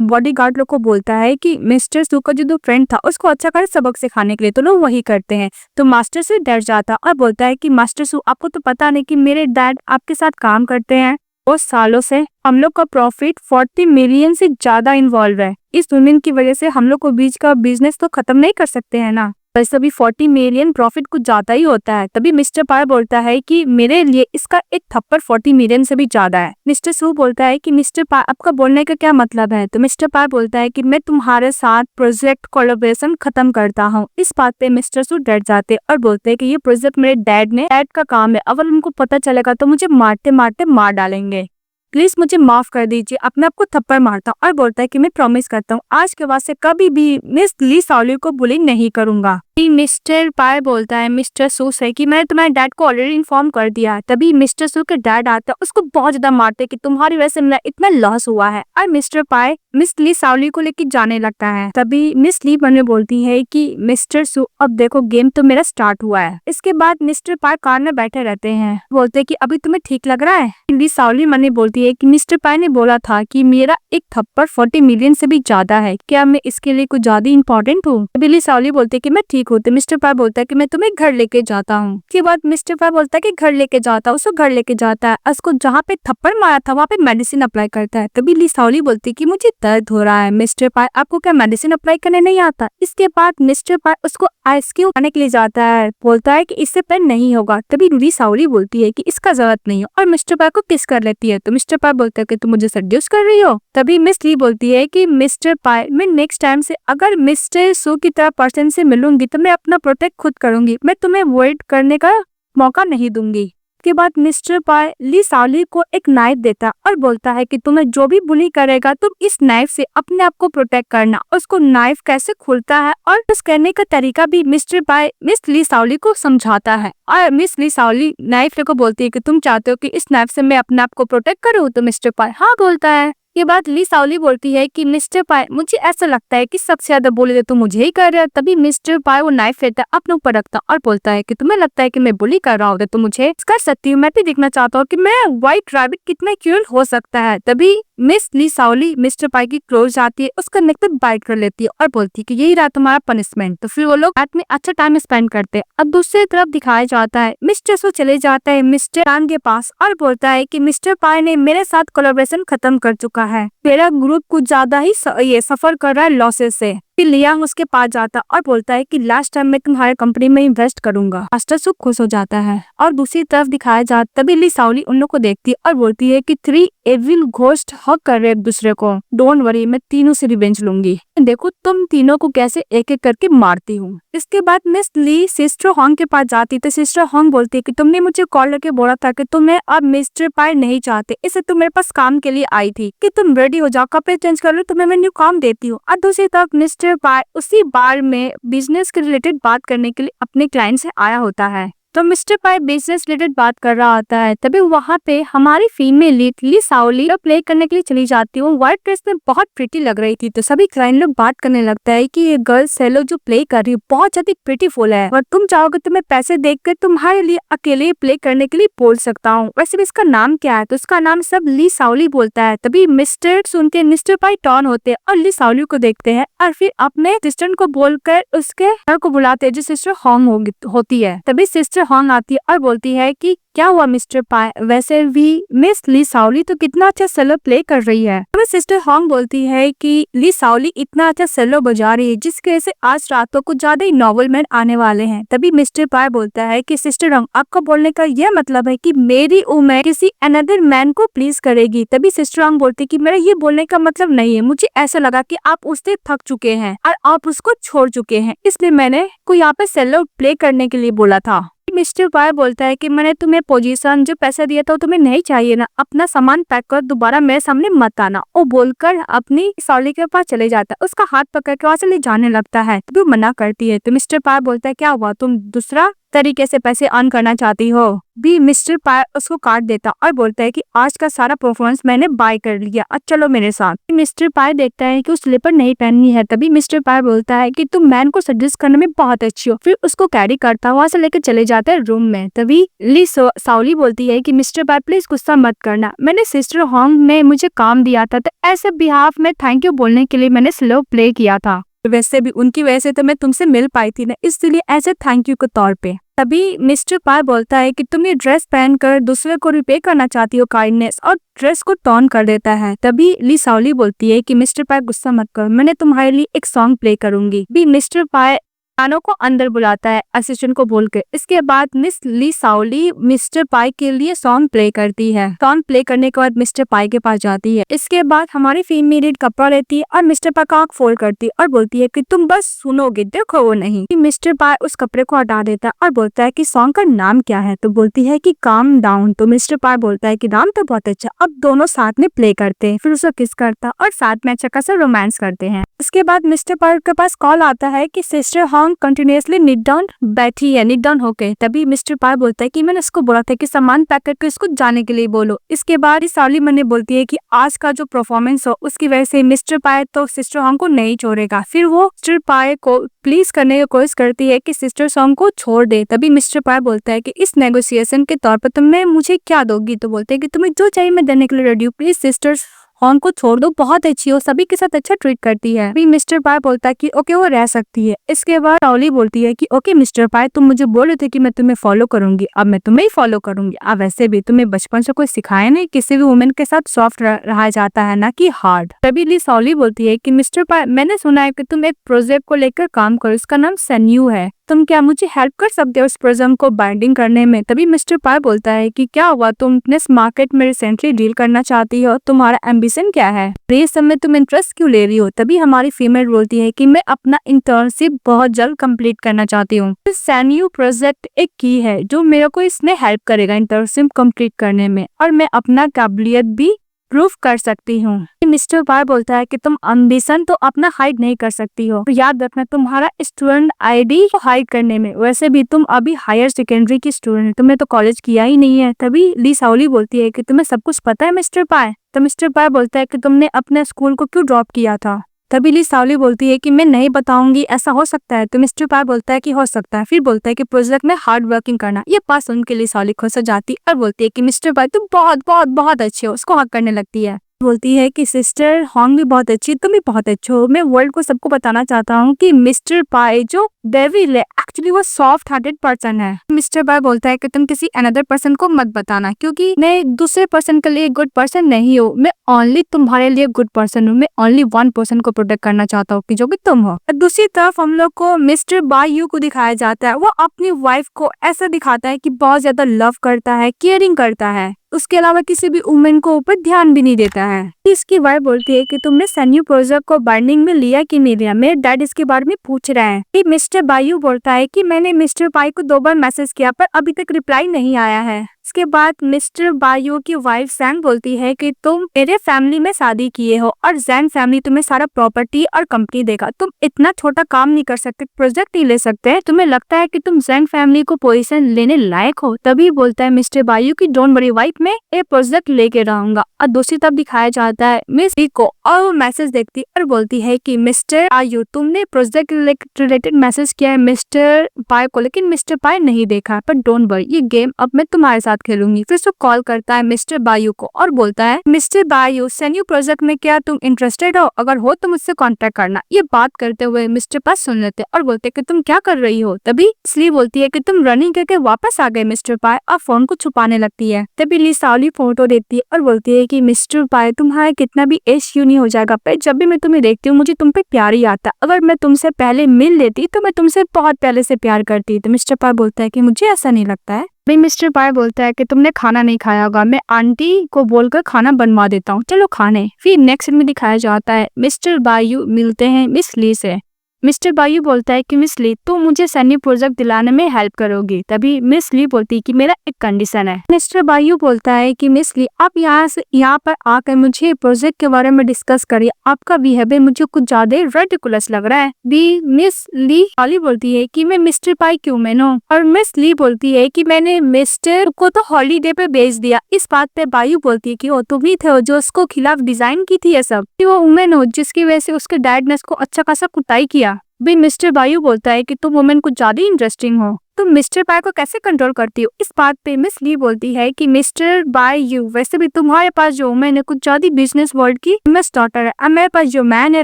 बॉडीगार्ड लोग को बोलता है कि मिस्टर सू का जो फ्रेंड था उसको अच्छा कर सबक सिखाने के लिए, तो लोग वही करते हैं। तो मास्टर से डर जाता और बोलता है कि मास्टर सू आपको तो पता नहीं कि मेरे डैड आपके साथ काम करते हैं, बहुत सालों से हम लोग का प्रॉफिट 40 मिलियन से ज्यादा इन्वॉल्व है, इस वुमेन की वजह से हम लोग को बीच का बिजनेस तो खत्म नहीं कर सकते हैं ना। वैसे भी 40 मिलियन प्रॉफिट कुछ ज्यादा ही होता है। तभी मिस्टर पाई बोलता है कि मेरे लिए इसका एक थप्पड़ 40 मिलियन से भी ज्यादा है। मिस्टर सू बोलता है कि मिस्टर पाई आपका बोलने का क्या मतलब है? तो मिस्टर पाई बोलता है कि मैं तुम्हारे साथ प्रोजेक्ट कोलैबोरेशन खत्म करता हूँ। इस बात पे मिस्टर सू डर जाते और बोलते हैं कि ये प्रोजेक्ट मेरे डैड का काम है, अगर उनको पता चलेगा तो मुझे मारते मारते मार डालेंगे। प्लीज मुझे माफ कर दीजिए। अपने आप को थप्पड़ मारता और बोलता है कि मैं प्रॉमिस करता हूँ आज के बाद से कभी भी मिस ली साओली को बुली नहीं करूंगा। मिस्टर पाई बोलता है मिस्टर सू से कि मैंने तुम्हारे डैड को ऑलरेडी इन्फॉर्म कर दिया है। तभी मिस्टर सू के डैड आते हैं, उसको बहुत ज्यादा मारते कि तुम्हारी वजह से मेरा इतना लॉस हुआ है। और मिस्टर पाई मिस ली साओली को लेकर जाने लगता है। तभी मिस ली बने बोलती है कि मिस्टर सू अब देखो गेम तो मेरा स्टार्ट हुआ है। इसके बाद मिस्टर पाई कार में बैठे रहते हैं, बोलते कि अभी तुम्हें ठीक लग रहा है? ली साओली मने बोलती है कि मिस्टर पाई ने बोला था कि मेरा एक थप्पड़ 40 मिलियन से भी ज्यादा है, क्या मैं इसके लिए कुछ ज्यादा इंपॉर्टेंट हूँ? ली साओली बोलते है कि मैं ठीक हूँ। तो मिस्टर पाई बोलता है कि मैं तुम्हें घर लेके जाता हूँ। उसके बाद मिस्टर पाई बोलता है कि घर लेके जाता है, उसको घर लेके जाता है। उसको जहाँ पे थप्पड़ मारा था वहाँ पे मेडिसिन अप्लाई करता है। तभी ली साओली बोलती है कि मुझे दर्द हो रहा है। मिस्टर पाई आपको क्या मेडिसिन अप्लाई करने नहीं आता? इसके बाद मिस्टर पाई उसको आइसक्यूब आने के लिए जाता है, बोलता है कि इससे पेन नहीं होगा। तभी ली साओली बोलती है कि इसका जरूरत नहीं है और मिस्टर पाई को किस कर लेती है। तो मिस्टर पाई बोलता है कि तुम मुझे सेड्यूस कर रही हो। तभी मिस ली बोलती है कि मिस्टर पाई मैं नेक्स्ट टाइम से अगर मिस्टर सू की तरह पर्सन से मिलूंगी तो मैं अपना प्रोटेक्ट खुद करूंगी, मैं तुम्हें अवॉइड करने का मौका नहीं दूंगी। के बाद मिस्टर पाई ली साओली को एक नाइफ देता और बोलता है कि तुम्हें जो भी बुली करेगा तुम इस नाइफ से अपने आप को प्रोटेक्ट करना। उसको नाइफ कैसे खुलता है और उस करने का तरीका भी मिस्टर पाई मिस ली साओली को समझाता है। और मिस ली साओली नाइफ को बोलती है कि तुम चाहते हो कि इस नाइफ से मैं अपने आप को प्रोटेक्ट करूँ? तो मिस्टर पाई हाँ बोलता है। ये बात ली साओली बोलती है कि मिस्टर पाई मुझे ऐसा लगता है कि सबसे ज्यादा बोले तो मुझे ही कर रहा है। तभी मिस्टर पाई वो नाइफ लेता है अपने ऊपर रखता और बोलता है कि तुम्हें लगता है कि मैं बुली कर रहा हूँ तो मुझे कर सकती हूँ, मैं भी देखना चाहता हूँ कि मैं व्हाइट रैबिट कितना क्यूट हो सकता है। तभी मिस ली साओली मिस्टर पाई की क्लोज जाती है, उसका नेक तक बाइट कर लेती है और बोलती है कि यही रहा तुम्हारा पनिशमेंट। तो फिर वो लोग रात में अच्छा टाइम स्पेंड करते हैं। अब दूसरी तरफ दिखाया जाता है मिस्टर सू चले जाता है मिस्टर पान के पास और बोलता है कि मिस्टर पाई ने मेरे साथ कोलैबोरेशन खत्म कर चुका है, मेरा ग्रुप कुछ ज्यादा ही ये सफर कर रहा है लॉसेस से। फिर लियांग उसके पास जाता और बोलता है कि लास्ट टाइम मैं तुम्हारे कंपनी में इन्वेस्ट करूंगा। मास्टर सू खुश हो जाता है और दूसरी तरफ दिखाया जाता तभी ली साओली उन लोग को देखती है और बोलती है कि 3 एविल घोस्ट हक कर रहे एक दूसरे को, डोंट वरी मैं तीनों से रिवेंज लूंगी, देखो तुम तीनों को कैसे एक एक करके मारती हूँ। इसके बाद मिस ली सिस्टर होंग के पास जाती तो सिस्टर होंग बोलती है कि तुमने मुझे कॉल करके बोला था कि तुम्हें अब मिस्टर पाई नहीं चाहते, इसे तुम मेरे पास काम के लिए आई थी कि तुम रेडी हो जाओ, कपड़े चेंज कर लो, तुम्हें मैं न्यू काम देती हूँ। और दूसरी तरफ मिस्टर पाई उसी बार में बिजनेस के रिलेटेड बात करने के लिए अपने क्लाइंट से आया होता है। तो मिस्टर पाई बिजनेस रिलेटेड बात कर रहा होता है। तभी वहाँ पे हमारी फीमेल लीड ली साओली प्ले करने के लिए चली जाती हूँ। व्हाइट ड्रेस में बहुत प्रिटी लग रही थी तो सभी क्लाइंट लोग बात करने लगता है कि ये गर्ल सेलो जो प्ले कर रही है बहुत ज्यादा प्रिटीफुल है और तुम चाहोगे तो मैं पैसे देकर तुम्हारे लिए अकेले प्ले करने के लिए बोल सकता हूँ, वैसे भी इसका नाम क्या है? तो उसका नाम सब ली साओली बोलता है। तभी मिस्टर सुन के मिस्टर पाई टॉन होते हैं और ली साओली को देखते हैं और फिर अपने सिस्टर को बोलकर उसके घर को बुलाते हैं जो सिस्टर होंग होती है। तभी सिस्टर होंग आती है और बोलती है कि क्या हुआ मिस्टर पाई, वैसे भी मिस ली साओली तो कितना अच्छा सेलो प्ले कर रही है। तो सिस्टर होंग बोलती है कि ली साओली इतना अच्छा सेलो बजा रही है जिसकी वजह से आज रात को कुछ ज्यादा ही नॉवल मैन आने वाले हैं। तभी मिस्टर पाई बोलता है कि सिस्टर होंग आपका बोलने का यह मतलब है कि मेरी उम्र किसी अनदर मैन को प्लीज करेगी। तभी सिस्टर होंग बोलती है कि मेरा ये बोलने का मतलब नहीं है, मुझे ऐसा लगा कि आप उससे थक चुके हैं और आप उसको छोड़ चुके हैं, इसलिए मैंने को यहाँ पे सेलो प्ले करने के लिए बोला था। मिस्टर पाई बोलता है कि मैंने तुम्हें पोजीशन जो पैसा दिया था वो तुम्हें नहीं चाहिए ना, अपना सामान पैक कर दोबारा मेरे सामने मत आना। वो बोलकर अपनी साओली के पास चले जाता है, उसका हाथ पकड़ के वहाँ से ले जाने लगता है तो वो मना करती है। तो मिस्टर पाई बोलता है क्या हुआ, तुम दूसरा तरीके से पैसे अर्न करना चाहती हो? भी मिस्टर पाई उसको काट देता और बोलता है कि आज का सारा परफॉर्मेंस मैंने बाय कर लिया, अब चलो मेरे साथ। मिस्टर पाई देखता है कि उस स्लीपर नहीं पहननी है। तभी मिस्टर पाई बोलता है कि तुम मैन को सजेस्ट करने में बहुत अच्छी हो, फिर उसको कैरी करता वहाँ से लेकर चले जाता है रूम में। तभी ली साओली बोलती है कि मिस्टर पाई प्लीज गुस्सा मत करना, मैंने सिस्टर होंग में मुझे काम दिया था तो ऐसे बिहाफ में थैंक यू बोलने के लिए मैंने स्लो प्ले किया था, वैसे भी उनकी वजह से तो मैं तुमसे मिल पाई थी ना, इसलिए ऐसे थैंक यू के तौर पे। तभी मिस्टर पाई बोलता है कि तुम ये ड्रेस पहनकर दूसरे को रिपे करना चाहती हो काइंडनेस, और ड्रेस को टॉन कर देता है। तभी ली साओली बोलती है कि मिस्टर पाई गुस्सा मत करो, मैंने तुम्हारे लिए एक सॉन्ग प्ले करूंगी। भी मिस्टर पाई पियानो को अंदर बुलाता है असिस्टेंट को बोल के। इसके बाद मिस ली साओली मिस्टर पाई के लिए सॉन्ग प्ले करती है। सॉन्ग प्ले करने के बाद मिस्टर पाई के पास जाती है। इसके बाद हमारी फीमेल लीड कपड़ा लेती है और मिस्टर पाई का आंख फोल्ड करती है और बोलती है कि तुम बस सुनोगे, देखो वो नहीं। मिस्टर पाई उस कपड़े को हटा देता है और बोलता है कि सॉन्ग का नाम क्या है, तो बोलती है कि काम डाउन। तो मिस्टर पाई बोलता है कि नाम तो बहुत अच्छा। अब दोनों साथ में प्ले करते हैं, फिर उसे किस करता और साथ में अच्छा खासा रोमांस करते हैं। इसके बाद मिस्टर पाई के पास कॉल आता है कि sister Hong continuously knit down बैठी है, निट डाउन होके। तभी मिस्टर पाई बोलता है कि मैंने उसको बोला था कि सामान पैक करके इसको जाने के लिए बोलो। इसके बाद साली मने बोलती है कि आज का जो परफॉर्मेंस हो उसकी वजह से मिस्टर पाई तो सिस्टर हॉन्ग को नहीं छोड़ेगा। फिर वो मिस्टर पाई को प्लीज करने की कोशिश करती है कि सिस्टर हॉन्ग को छोड़ दे। तभी मिस्टर पाई बोलता है कि इस नेगोशिएशन के तौर पर तुम्हें मुझे क्या दोगी, तो बोलते है कि तुम्हें जो चाहिए मैं देने के लिए रेडी हूँ, प्लीज सिस्टर्स हॉन्ग को छोड़ दो, बहुत अच्छी हो, सभी के साथ अच्छा ट्रीट करती है। अभी मिस्टर पाई बोलता है कि ओके वो रह सकती है। इसके बाद साओली बोलती है कि ओके मिस्टर पाई, तुम मुझे बोले थे कि मैं तुम्हें फॉलो करूंगी, अब मैं तुम्हें ही फॉलो करूंगी। अब वैसे भी तुम्हें बचपन से कोई सिखाया नहीं, किसी भी वुमेन के साथ सॉफ्ट रहा जाता है ना कि हार्ड। तभी ली साओली बोलती है कि मिस्टर पाई, मैंने सुना है कि तुम एक प्रोजेक्ट को लेकर काम करो, इसका नाम सन्यू है, तुम क्या मुझे हेल्प कर सकते हो उस प्रोजेक्ट को बाइंडिंग करने में। तभी मिस्टर पाई बोलता है कि क्या हुआ, तुम इस मार्केट में रिसेंटली डील करना चाहती हो, तुम्हारा एम्बिशन क्या है, ये सब में तुम इंटरेस्ट क्यों ले रही हो। तभी हमारी फीमेल बोलती है कि मैं अपना इंटर्नशिप बहुत जल्द कंप्लीट करना चाहती हूँ। सैन्यू प्रोजेक्ट एक की है जो मेरे को इसमें हेल्प करेगा इंटर्नशिप कंप्लीट करने में, और मैं अपना काबिलियत भी प्रूफ कर सकती हूँ। मिस्टर पाई बोलता है कि तुम एम्बिशन तो अपना हाइड नहीं कर सकती हो, तो याद रखना तुम्हारा स्टूडेंट आईडी को हाइड करने में, वैसे भी तुम अभी हायर सेकेंडरी की स्टूडेंट है, तुमने तो कॉलेज किया ही नहीं है। तभी ली साओली बोलती है कि तुम्हें सब कुछ पता है मिस्टर पाई। तो मिस्टर पाई बोलता है कि तुमने अपने स्कूल को क्यों ड्रॉप किया था। तभी ली साओली बोलती है कि मैं नहीं बताऊंगी, ऐसा हो सकता है। तो मिस्टर पाई बोलता है कि हो सकता है। फिर बोलता है कि प्रोजेक्ट में हार्ड वर्किंग करना। ये बात सुन के ली साओली खुश हो जाती और बोलती है कि मिस्टर पाई तुम बहुत बहुत बहुत अच्छे हो, उसको हक करने लगती है। बोलती है कि सिस्टर हॉन्ग भी बहुत अच्छी, तुम भी बहुत अच्छे हो, मैं वर्ल्ड को सबको बताना चाहता हूँ कि मिस्टर पाई जो डेविल है एक्चुअली वो सॉफ्ट हार्टेड पर्सन है। मिस्टर पाई बोलता है कि तुम किसी अनदर पर्सन को मत बताना, क्योंकि मैं दूसरे पर्सन के लिए गुड पर्सन नहीं हूँ, मैं ओनली तुम्हारे लिए गुड पर्सन हूँ, मैं ओनली वन पर्सन को प्रोटेक्ट करना चाहता हूँ कि जो कि तुम हो। दूसरी तरफ हम लोग को मिस्टर बायू को दिखाया जाता है, वो अपनी वाइफ को ऐसा दिखाता है कि बहुत ज्यादा लव करता है, केयरिंग करता है, उसके अलावा किसी भी वुमेन को ऊपर ध्यान भी नहीं देता है। इसकी वाइफ बोलती है कि तुमने सन्यू प्रोजेक्ट को बाइंडिंग में लिया कि नहीं लिया, मेरे डैड इसके बारे में पूछ रहे हैं। मिस्टर बायू बोलता है कि मैंने मिस्टर पाई को 2 बार मैसेज किया पर अभी तक रिप्लाई नहीं आया है। इसके बाद मिस्टर बायू की वाइफ जैन बोलती है कि तुम मेरे फैमिली में शादी किए हो और जैन फैमिली तुम्हें सारा प्रॉपर्टी और कंपनी देगा, तुम इतना छोटा काम नहीं कर सकते, प्रोजेक्ट नहीं ले सकते, तुम्हें लगता है कि तुम जैन फैमिली को पोजीशन लेने लायक हो। तभी बोलता है मिस्टर बायू की डोंट वरी वाइफ, मैं ये प्रोजेक्ट लेके रहूंगा। और दूसरी तरफ दिखाया जाता है मिस ली को, और वो मैसेज देखती और बोलती है कि मिस्टर बायू तुमने प्रोजेक्ट रिलेटेड मैसेज किया है मिस्टर पाई को, लेकिन मिस्टर पाई नहीं देखा, पर डोंट वरी ये गेम अब मैं तुम्हारे साथ खेलूंगी। फिर से कॉल करता है मिस्टर बायू को और बोलता है मिस्टर बायू सन्यू प्रोजेक्ट में क्या तुम इंटरेस्टेड हो, अगर हो तो मुझसे कांटेक्ट करना। ये बात करते हुए मिस्टर पाई सुन लेते और बोलते कि तुम क्या कर रही हो। तभी ली बोलती है कि तुम रनिंग करके वापस आ गए मिस्टर पाई, और फोन को छुपाने लगती है। तभी ली साओली फोटो देती है और बोलती है कि मिस्टर पाई तुम्हारा कितना भी एज क्यों नहीं हो जाएगा, पर जब भी मैं तुम्हें देखती हूँ मुझे तुम पे प्यार ही आता, अगर मैं तुमसे पहले मिल लेती तो मैं तुमसे बहुत पहले से प्यार करती। तो मिस्टर पाई बोलता है कि मुझे ऐसा नहीं लगता है। भाई मिस्टर पाई बोलता है कि तुमने खाना नहीं खाया होगा, मैं आंटी को बोलकर खाना बनवा देता हूँ, चलो खाने। फिर नेक्स्ट में दिखाया जाता है मिस्टर बायू मिलते हैं मिस ली से। मिस्टर बायू बोलता है कि मिस ली तुम मुझे सन्नी प्रोजेक्ट दिलाने में हेल्प करोगी। तभी मिस ली बोलती है कि मेरा एक कंडीशन है। मिस्टर बायू बोलता है कि मिस ली आप यहाँ पर आकर मुझे प्रोजेक्ट के बारे में डिस्कस करिए, आपका बिहेवियर मुझे कुछ ज्यादा रेडिकुलस लग रहा है। भी मिस ली साली बोलती है कि मैं मिस्टर पाई क्यों मानूं, और मिस ली बोलती है कि मैंने मिस्टर को तो हॉलीडे पे भेज दिया। इस बात पे बायू बोलती है कि वो तुम ही थे जो उसको खिलाफ डिजाइन की थी ये सब, वो वुमेन हो जिसकी वजह से उसके डैड ने उसको अच्छा खासा कुटाई किया। भी मिस्टर बायू बोलता है कि तुम वुमेन कुछ ज्यादा इंटरेस्टिंग हो, तुम मिस्टर पाई को कैसे कंट्रोल करती हो। इस बात पे मिस ली बोलती है कि मिस्टर बायू वैसे भी तुम्हारे पास जो वुमेन है कुछ ज्यादा बिजनेस वर्ल्ड की फेमस डॉटर है, और मेरे पास जो मैन है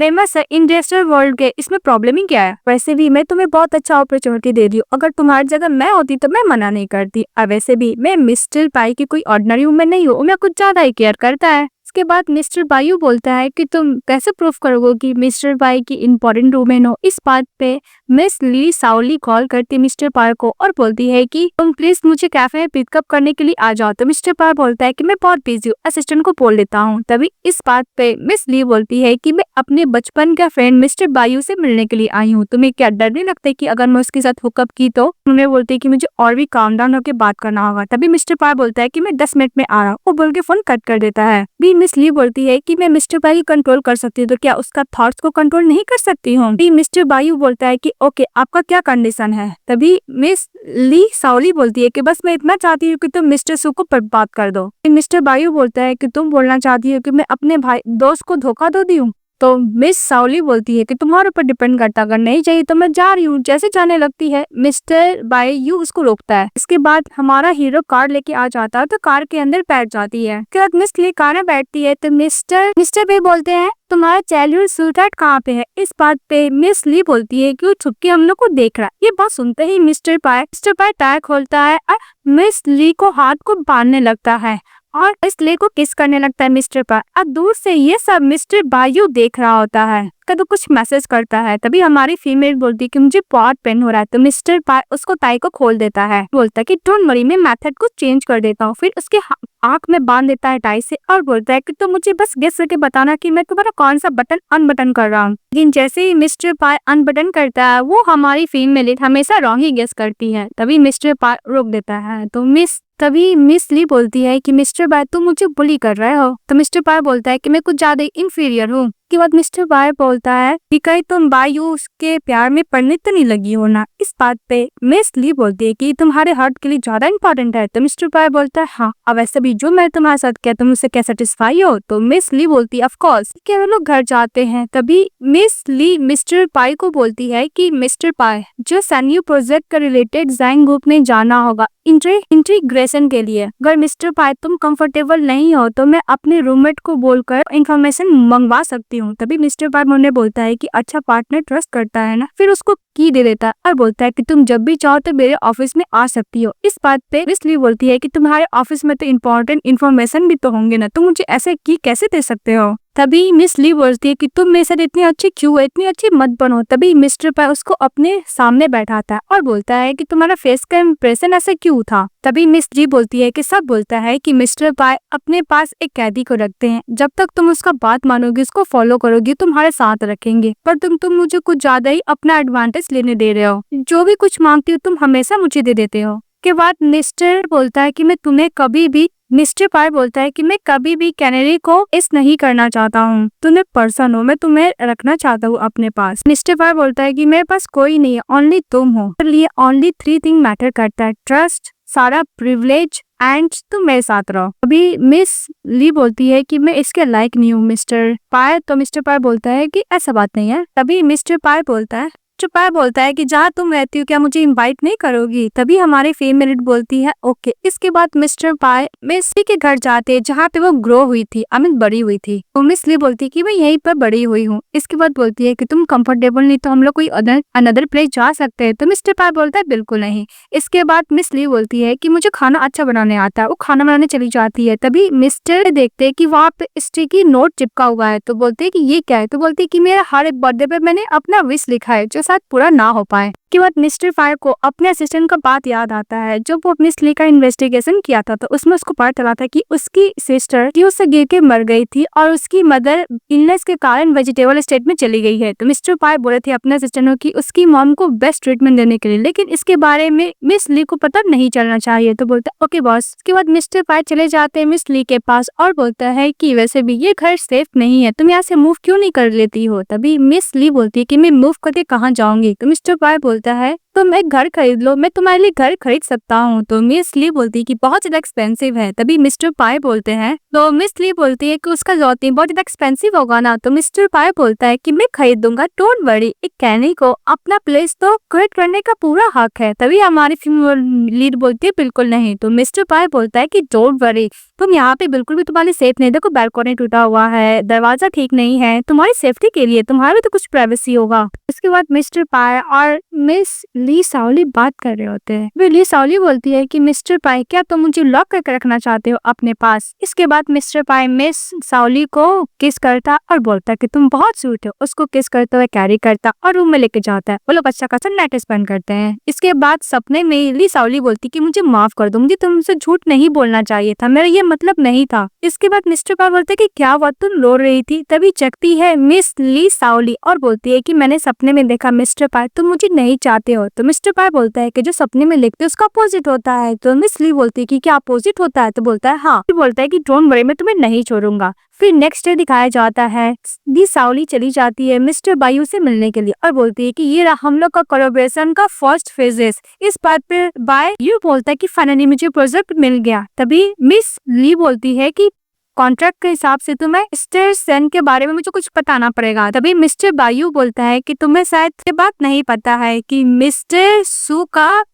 फेमस है इंडस्ट्रियल वर्ल्ड के, इसमें प्रॉब्लम ही क्या है। वैसे भी मैं तुम्हें बहुत अच्छा अपॉर्चुनिटी दे रही हूँ, अगर तुम्हारी जगह मैं होती तो मैं मना नहीं करती। और वैसे भी मैं मिस्टर पाई की कोई ऑर्डिनरी वुमेन नहीं हूँ, मैं कुछ ज्यादा ही केयर करता है। इसके बाद मिस्टर बायू बोलता है कि तुम कैसे प्रूफ करोगे कि मिस्टर पाई की इम्पोर्टेंट वुमेन हो। इस बात पे मिस ली साओली कॉल करती मिस्टर पाई को और बोलती है कि तुम प्लीज मुझे कैफे में पिकअप करने के लिए आ जाओ। तो मिस्टर पाई बोलता है कि मैं बहुत बिजी हूँ, असिस्टेंट को बोल देता हूँ। तभी इस बात पे मिस ली बोलती है कि मैं अपने बचपन का फ्रेंड मिस्टर बायू से मिलने के लिए आई हूँ, तुम्हें क्या डर नहीं लगता कि अगर मैं उसके साथ हुकअप की तो? उन्हें बोलते है कि मुझे और भी काम डाउन होकर बात करना होगा। तभी मिस्टर पाई बोलता है कि मैं 10 मिनट में आ रहा हूँ, वो बोल के फोन कट कर देता है। भी मिस ली बोलती है कि मैं मिस्टर बायू कंट्रोल कर सकती हूँ, तो क्या उसका थॉट्स को कंट्रोल नहीं कर सकती हूँ? भी मिस्टर बायू बोलता है कि ओके, आपका क्या कंडीशन है? तभी मिस ली साओली बोलती है कि बस मैं इतना चाहती हूँ कि तुम मिस्टर सू को बर्बाद कर दो। मिस्टर बायू बोलता है कि तुम बोलना चाहती हो कि मैं अपने भाई दोस्त को धोखा दो दी हूँ? तो मिस साओली बोलती है कि तुम्हारे ऊपर डिपेंड करता, अगर नहीं चाहिए तो मैं जा रही हूँ। जैसे जाने लगती है मिस्टर बायू उसको रोकता है। इसके बाद हमारा हीरो कार लेके आ जाता है तो कार के अंदर बैठ जाती है। उसके बाद मिस ली कार में बैठती है तो मिस्टर बे बोलते हैं तुम्हारा चाइल्डहुड स्वीटहार्ट कहाँ पे है? इस बात पे मिस ली बोलती है कि वो छुप के हम लोग को देख रहा है। ये बात सुनते ही मिस्टर पाई टायर खोलता है और मिस ली को हाथ को बांधने लगता है और इस ले को किस करने लगता है मिस्टर पाई। अब दूर से ये सब मिस्टर बायू देख रहा होता है, तो कुछ मैसेज करता है। तभी हमारी फीमेल बोलती है कि मुझे बहुत पेन हो रहा है। तो मिस्टर पाई उसको टाई को खोल देता है, बोलता है कि डोंट वरी, मैं मेथड को चेंज कर देता हूँ। फिर उसके आंख में बांध देता है टाई से और बोलता है कि तुम मुझे बस गेस करके बताना कि मैं तुम्हारा कौन सा बटन अनबटन कर रहा हूँ। लेकिन जैसे ही मिस्टर पाई अनबटन करता है वो हमारी फीमेल हमेशा रॉन्ग ही गेस करती है। तभी मिस्टर पाई रोक देता है। तो तभी मिस ली बोलती है कि मिस्टर पाई तुम मुझे बुली कर रहे हो। तो मिस्टर पाई बोलता है कि मैं कुछ ज्यादा इंफीरियर हूँ। के बाद मिस्टर पाई बोलता है कि कहीं तुम बायू के प्यार में पड़ने तो नहीं लगी हो ना? इस बात पे मिस ली बोलती है कि तुम्हारे हार्ट के लिए ज्यादा इंपॉर्टेंट है। तो मिस्टर पाई बोलता है हाँ, अब ऐसे भी जो मैं तुम्हारे साथ किया तुम उससे क्या सेटिस्फाई हो? तो मिस ली बोलती है ऑफ कोर्स। क्या वो लोग घर जाते हैं तभी मिस ली मिस्टर पाई को बोलती है कि मिस्टर पाई जो सैन्यू प्रोजेक्ट का रिलेटेड डिजाइन ग्रुप में जाना होगा इंटीग्रेशन के लिए। अगर मिस्टर पाई तुम कंफर्टेबल नहीं हो तो मैं अपने रूममेट को बोलकर इंफॉर्मेशन मंगवा सकती हूँ। तभी मिस्टर पाई मुझे बोलता है कि अच्छा, पार्टनर ट्रस्ट करता है ना। फिर उसको की दे देता है और बोलता है कि तुम जब भी चाहो तो मेरे ऑफिस में आ सकती हो। इस बात पे मिस ली बोलती है कि तुम्हारे ऑफिस में तो इम्पोर्टेंट इन्फॉर्मेशन भी तो होंगे ना, तुम मुझे ऐसे की कैसे दे सकते हो? तभी मिस ली बोलती है कि तुम मेरे साथ इतनी अच्छी क्यों है, इतनी अच्छी मत बनो। तभी मिस्टर पाई उसको अपने सामने बैठाता है और बोलता है कि तुम्हारा फेस का इंप्रेशन ऐसे क्यों था? तभी मिस ली बोलती है कि सब बोलता है कि मिस्टर पाई अपने पास एक कैदी को रखते हैं, जब तक तुम उसका बात मानोगी, उसको फॉलो करोगी, तुम्हारे साथ रखेंगे। पर तुम मुझे कुछ ज्यादा ही अपना एडवांटेज लेने दे रहे हो। जो भी कुछ मांगती हो तुम हमेशा मुझे दे देते हो। के बाद मिस्टर बोलता है कि मैं तुम्हें कभी भी मिस्टर पाई बोलता है कि मैं कभी भी कैनेरी को इस नहीं करना चाहता हूँ। तुम्हें पर्सन हो, मैं तुम्हें रखना चाहता हूँ अपने पास। मिस्टर पाई बोलता है कि मेरे पास कोई नहीं है, ओनली तुम हो। मेरे लिए ओनली 3 थिंग मैटर करता है, ट्रस्ट, सारा प्रिविलेज एंड तुम मेरे साथ रहो। अभी मिस ली बोलती है कि मैं इसके लायक नहीं हूँ मिस्टर पाई। तो मिस्टर पाई बोलता है कि ऐसा बात नहीं है। तभी मिस्टर पाई बोलता है कि जहाँ तुम रहती हो क्या मुझे इनवाइट नहीं करोगी? तभी हमारी फीमेल बोलती है ओके। इसके बाद मिस्टर पाई मिस ली के घर जाते हैं जहाँ पे वो ग्रो हुई थी, बड़ी हुई थी। तो मिस ली बोलती है कि मैं यहीं पर बड़ी हुई हूँ। इसके बाद बोलती है कि तुम कंफर्टेबल नहीं तो हम लोग कोई अनदर प्लेस जा सकते हैं। तो मिस्टर पाई बोलता है बिल्कुल नहीं। इसके बाद मिस ली बोलती है कि मुझे खाना अच्छा बनाने आता है। वो खाना बनाने चली जाती है। तभी मिस्टर देखते है कि वहाँ पे स्टिकी नोट चिपका हुआ है। तो बोलते है कि ये क्या है? तो बोलती है कि मेरा हर एक बर्थडे पे मैंने अपना विश लिखा है जो शायद पूरा ना हो पाए। के बाद मिस्टर पाई को अपने असिस्टेंट का बात याद आता है जब वो मिस ली का इन्वेस्टिगेशन किया था। तो उसमें उसको पता चला था कि उसकी सिस्टर ट्यूब से गिर के मर गई थी और उसकी मदर इलनेस के कारण वेजिटेबल स्टेट में चली गई है। तो मिस्टर पाई बोले थे अपने असिस्टेंट की उसकी मॉम को बेस्ट ट्रीटमेंट देने के लिए, लेकिन इसके बारे में मिस ली को पता नहीं चलना चाहिए। तो बोलता है ओके बॉस। उसके बाद मिस्टर पाई चले जाते हैं मिस ली के पास और बोलता है कि वैसे भी ये घर सेफ नहीं है, तुम यहाँ से मूव क्यों नहीं कर लेती हो? तभी मिस ली बोलती है कि मैं मूव करके कहाँ जाऊंगी? तो मिस्टर पाई बोलता है तुम एक घर खरीद लो, मैं तुम्हारे लिए घर खरीद सकता हूँ। तो मिस ली बोलती है कि बहुत ज्यादा एक्सपेंसिव है। तभी मिस्टर पाई बोलते हैं तो मिस ली बोलती है कि उसका जोती बहुत ज्यादा एक्सपेंसिव होगा ना। तो मिस्टर पाई बोलता है कि मैं खरीद दूंगा, डोंट वरी। एक कैनी को अपना प्लेस तो क्रिएट करने का पूरा हक है। तभी हमारी फीमेल लीड बोलती है बिल्कुल नहीं। तो मिस्टर पाई बोलता है कि डोंट वरी, तुम यहाँ पे बिल्कुल भी तुम्हारे सेफ नहीं। देखो बैल्कनी टूटा हुआ है, दरवाजा ठीक नहीं है, तुम्हारी सेफ्टी के लिए तुम्हारा भी तो कुछ प्राइवेसी होगा। उसके बाद मिस्टर पाई और मिस ली साओली बात कर रहे होते हैं। वे ली साओली बोलती है कि मिस्टर पाई क्या तुम मुझे लॉक करके रखना चाहते हो अपने पास। इसके बाद मिस्टर पाई मिस साओली को किस करता और बोलता कि तुम बहुत स्वीट हो। उसको किस करते हुए कैरी करता और रूम में लेके जाता है। वो लोग अच्छा खासा नाइट स्पेंड करते हैं। इसके बाद सपने में ली साओली बोलती कि मुझे माफ कर दो, मुझे तुमसे झूठ नहीं बोलना चाहिए था, मेरा ये मतलब नहीं था। इसके बाद मिस्टर पाई बोलते कि क्या हुआ, तुम रो रही थी। तभी जगती है मिस ली साओली और बोलती है कि मैंने सपने में देखा मिस्टर पाई तुम मुझे नहीं चाहते हो। तो मिस्टर पाई बोलता है कि जो सपने में लिखते हैं उसका अपोजिट होता है। तो मिस ली बोलती है कि क्या अपोजिट होता है। तो बोलता है हाँ। बोलता है कि डोंट वरी, मैं तुम्हें नहीं छोड़ूंगा। फिर नेक्स्ट डे दिखाया जाता है दी साओली चली जाती है मिस्टर बायू से मिलने के लिए और बोलती है कि ये रहा हम लोग का कोलैबोरेशन का फर्स्ट फेजेस। इस बात पे बाय यू बोलता है कि फाइनली मुझे प्रोजेक्ट मिल गया। तभी मिस ली बोलती है कि कॉन्ट्रैक्ट के हिसाब से तुम्हें मिस्टर सेन के बारे में मुझे कुछ बताना पड़ेगा। तभी मिस्टर बायू बोलता है कि तुम्हें शायद ये बात नहीं पता है कि मिस्टर सू का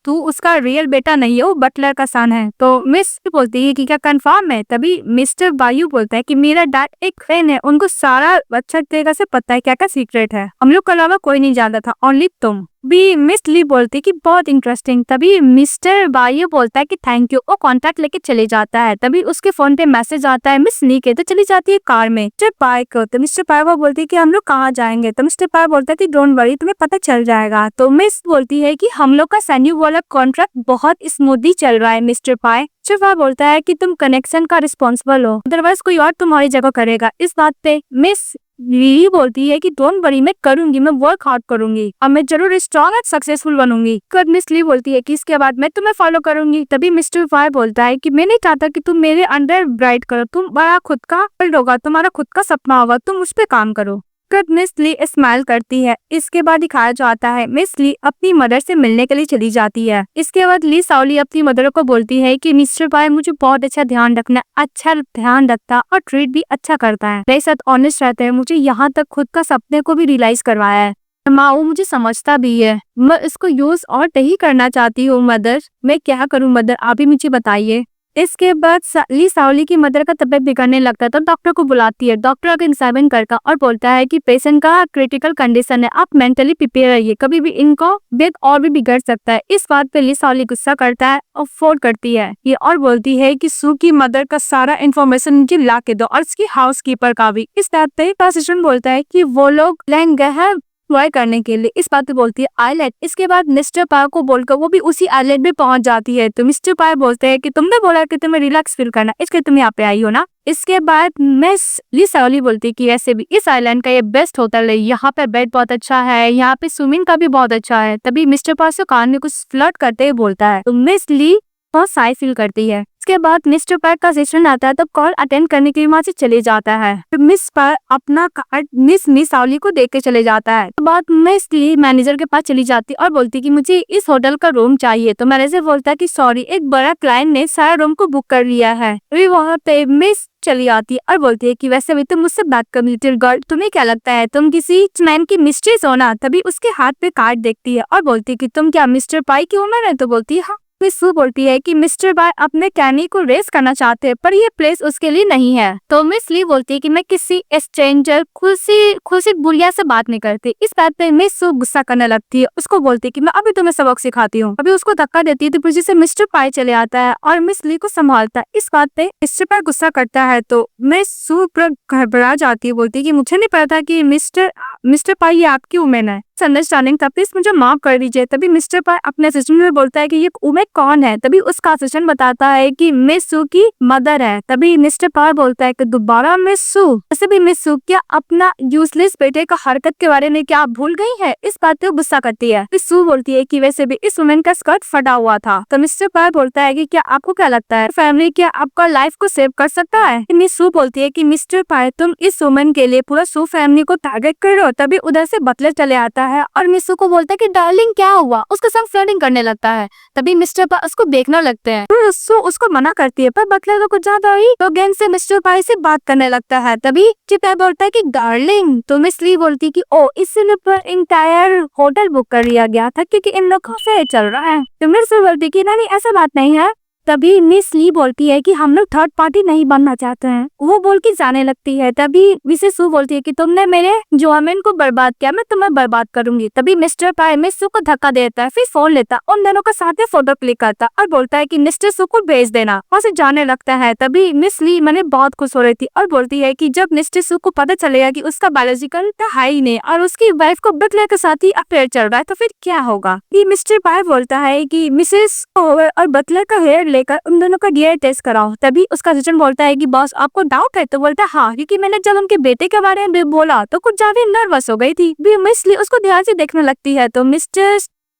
तू उसका रियल बेटा नहीं है, वो बटलर का सन है। तो मिस बोलती है कि क्या कंफर्म है। तभी मिस्टर बायू बोलता है कि मेरा डैड एक फ्रेंड है, उनको सारा अच्छा तरीके से पता है क्या क्या सीक्रेट है, हम लोग के अलावा कोई नहीं जानता था, ओनली तुम भी। मिस ली बोलती कि बहुत इंटरेस्टिंग। तभी मिस्टर बायू बोलता है कि थैंक यू। वो कॉन्टैक्ट लेके चले जाता है। तभी उसके फोन पे मैसेज आता है मिस ली के। तो चली जाती है कार में मिस्टर पाई को। तो मिस्टर पाई वो बोलती है कि हम लोग कहाँ जाएंगे। तो मिस्टर पाई बोलता है कि डोंट वरी, तुम्हें पता चल जाएगा। तो मिस बोलती है कि हम लोग का सैन्यू वाला कॉन्ट्रैक्ट बहुत स्मूथली चल रहा है मिस्टर पाई। मिस्टर पाई बोलता है कि तुम कनेक्शन का रिस्पॉन्सिबल हो, अदरवाइज कोई और तुम्हारी जगह करेगा। इस बात पे मिस ली बोलती है कि डोंट वरी, मैं करूंगी, मैं वर्क हार्ड करूंगी और मैं जरूर स्ट्रॉन्ग और सक्सेसफुल बनूंगी। कब मिस ली बोलती है कि इसके बाद मैं तुम्हें फॉलो करूंगी। तभी मिस्टर पाई बोलता है कि मैं नहीं चाहता कि तुम मेरे अंडर ब्राइट करो, तुम बड़ा खुद का वर्ल्ड होगा, तुम्हारा खुद का सपना होगा, तुम उस पर काम करो। कब मिस ली स्माइल करती है। इसके बाद दिखाया जाता है मिस ली अपनी मदर से मिलने के लिए चली जाती है। इसके बाद ली साओली अपनी मदर को बोलती है कि मिस्टर पाई मुझे बहुत अच्छा ध्यान रखना, अच्छा ध्यान रखता और ट्रीट भी अच्छा करता है, मेरे साथ ऑनेस्ट रहता है, मुझे यहाँ तक खुद का सपने को भी रियलाइज करवाया है। माँ वो मुझे समझता भी है, मैं इसको यूज और नहीं करना चाहती हूँ मदर, मैं क्या करूँ मदर, आप ही मुझे बताइए। इसके बाद ली साओली की मदर का तबीयत बिगड़ने लगता है तो डॉक्टर को बुलाती है। डॉक्टर आगे एग्जामिन करता और बोलता है कि पेशेंट का क्रिटिकल कंडीशन है, आप मेंटली प्रिपेयर रहिए, कभी भी इनको बेद और भी बिगड़ सकता है। इस बात पे ली साओली गुस्सा करता है और फोन करती है ये और बोलती है कि सू की मदर का सारा इन्फॉर्मेशन मुझे ला के दो और उसकी हाउसकीपर का भी। इस बात पे असिस्टेंट बोलता है कि वो लोग प्लान गए हैं ट्राई करने के लिए। इस बात पे बोलती है आइलैंड। इसके बाद मिस्टर पाई को बोलकर वो भी उसी आइलैंड पे पहुंच जाती है। तो मिस्टर पाई बोलते हैं कि तुमने बोला कि तुम्हें रिलैक्स फील करना, इसके तुम यहाँ पे आई हो ना। इसके बाद मिस ली साओली बोलती है कि वैसे भी इस आइलैंड का ये बेस्ट होटल है, यहाँ पे बेड बहुत अच्छा है, यहाँ पे स्विमिंग का भी बहुत अच्छा है। तभी मिस्टर पाई से कान में कुछ फ्लर्ट करते हुए बोलता है। तो मिस ली बहुत साई फील करती है। इसके बाद मिस्टर पाई का असिस्टेंट आता है तो कॉल अटेंड करने के लिए वहाँ से चले जाता है। तो मिस पाई अपना कार्ड मिस साओली को देख के चले जाता है। तो बाद मिस ली मैनेजर के पास चली जाती और बोलती कि मुझे इस होटल का रूम चाहिए। तो मैनेजर बोलता है कि सॉरी, एक बड़ा क्लाइंट ने सारा रूम को बुक कर लिया है। अभी वहाँ पे मिस चली आती है और बोलती है कि वैसे भी तुम मुझसे बात कर लिटिल गर्ल, तुम्हें क्या लगता है तुम किसी मैन की मिस्ट्रेस हो ना। तभी उसके हाथ पे कार्ड देखती है और बोलती है कि तुम क्या मिस्टर पाई की वुमन है। तो बोलती है हाँ। सू बोलती है कि मिस्टर पाई अपने कैनी को रेस करना चाहते हैं पर ये प्लेस उसके लिए नहीं है। तो मिस ली बोलती है कि मैं किसी स्ट्रेंजर खुशी बुढ़िया से बात नहीं करती। इस बात पे मिस सू गुस्सा करने लगती है, उसको बोलती है कि मैं अभी तुम्हें सबक सिखाती हूँ। अभी उसको धक्का देती है तो पीछे से मिस्टर पाई चले आता है और मिस ली को संभालता है। इस बात पे मिस्टर पाई गुस्सा करता है तो मिस सू पर घबरा जाती है, बोलती है कि मुझे नहीं पता कि मिस्टर पाई ये आपकी वुमेन है, अंडरस्टैंडिंग था, प्लीज मुझे माफ कर दीजिए। तभी मिस्टर पाई अपने असिस्टेंट में बोलता है कि ये वुमेन कौन है। तभी उसका असिस्टेंट बताता है कि मिस सू की मदर है। तभी मिस्टर पाई बोलता है कि दोबारा मिस सू, वैसे भी मिस सू क्या अपना यूजलेस बेटे का हरकत के बारे में क्या आप भूल गई है। इस बात पे गुस्सा करती है। मिस सू बोलती है कि वैसे भी इस वुमेन का स्कर्ट फटा हुआ था। तो मिस्टर पाई बोलता है कि क्या आपको क्या लगता है फैमिली क्या आपका लाइफ को सेव कर सकता है। मिस सू बोलती है कि मिस्टर पाई तुम इस वुमेन के लिए पूरा सू फैमिली को टारगेट कर रहे हो। तभी उधर से बटलर चले आता है और मिस सू को बोलता है कि डार्लिंग क्या हुआ, उसके संग फ्लर्टिंग करने लगता है। तभी मिस्टर पाई उसको देखने लगते हैं तो सू उसको मना करती है पर बटलर को कुछ ज्यादा ही तो गैंग से मिस्टर पाई से बात करने लगता है। तभी चिपाई बोलता है कि डार्लिंग। तो मिस ली बोलती कि ओ इसने पर इंटायर होटल बुक कर लिया गया था क्योंकि इन लोग का अफेयर चल रहा है। तो मिस सू बोलती कि नहीं ऐसा बात नहीं है, तभी मिस ली बोलती है कि हम लोग थर्ड पार्टी नहीं बनना चाहते हैं। वो बोल के जाने लगती है। तभी मिसेस सू बोलती है कि तुमने मेरे जोआमिन को बर्बाद किया, मैं तुम्हें बर्बाद करूंगी। तभी मिस्टर पाई मिस सू को धक्का देता है, फिर फोन लेता, उन दोनों का साथ में फोटो क्लिक करता और बोलता है कि मिस्टर सू को भेज देना। वहाँ से जाने लगता है। तभी मिस ली मैंने बहुत खुश हो रही थी और बोलती है कि जब मिस्टर सू को पता चलेगा कि उसका बायोलॉजिकल है ही नहीं और उसकी वाइफ को बटलर के साथ ही अफेयर चल रहा है तो फिर क्या होगा। ये मिस्टर पाई बोलता है कि मिसेस ओवर और बटलर का हेयर लेकर उन दोनों का डीएनए टेस्ट कराओ। तभी उसका असिस्टेंट बोलता है कि बॉस आपको डाउट है? तो बोलता है हाँ, क्योंकि मैंने जब उनके बेटे के बारे में बोला तो कुछ ज्यादा नर्वस हो गई थी। भी मिस ली उसको ध्यान से देखने लगती है। तो मिस्टर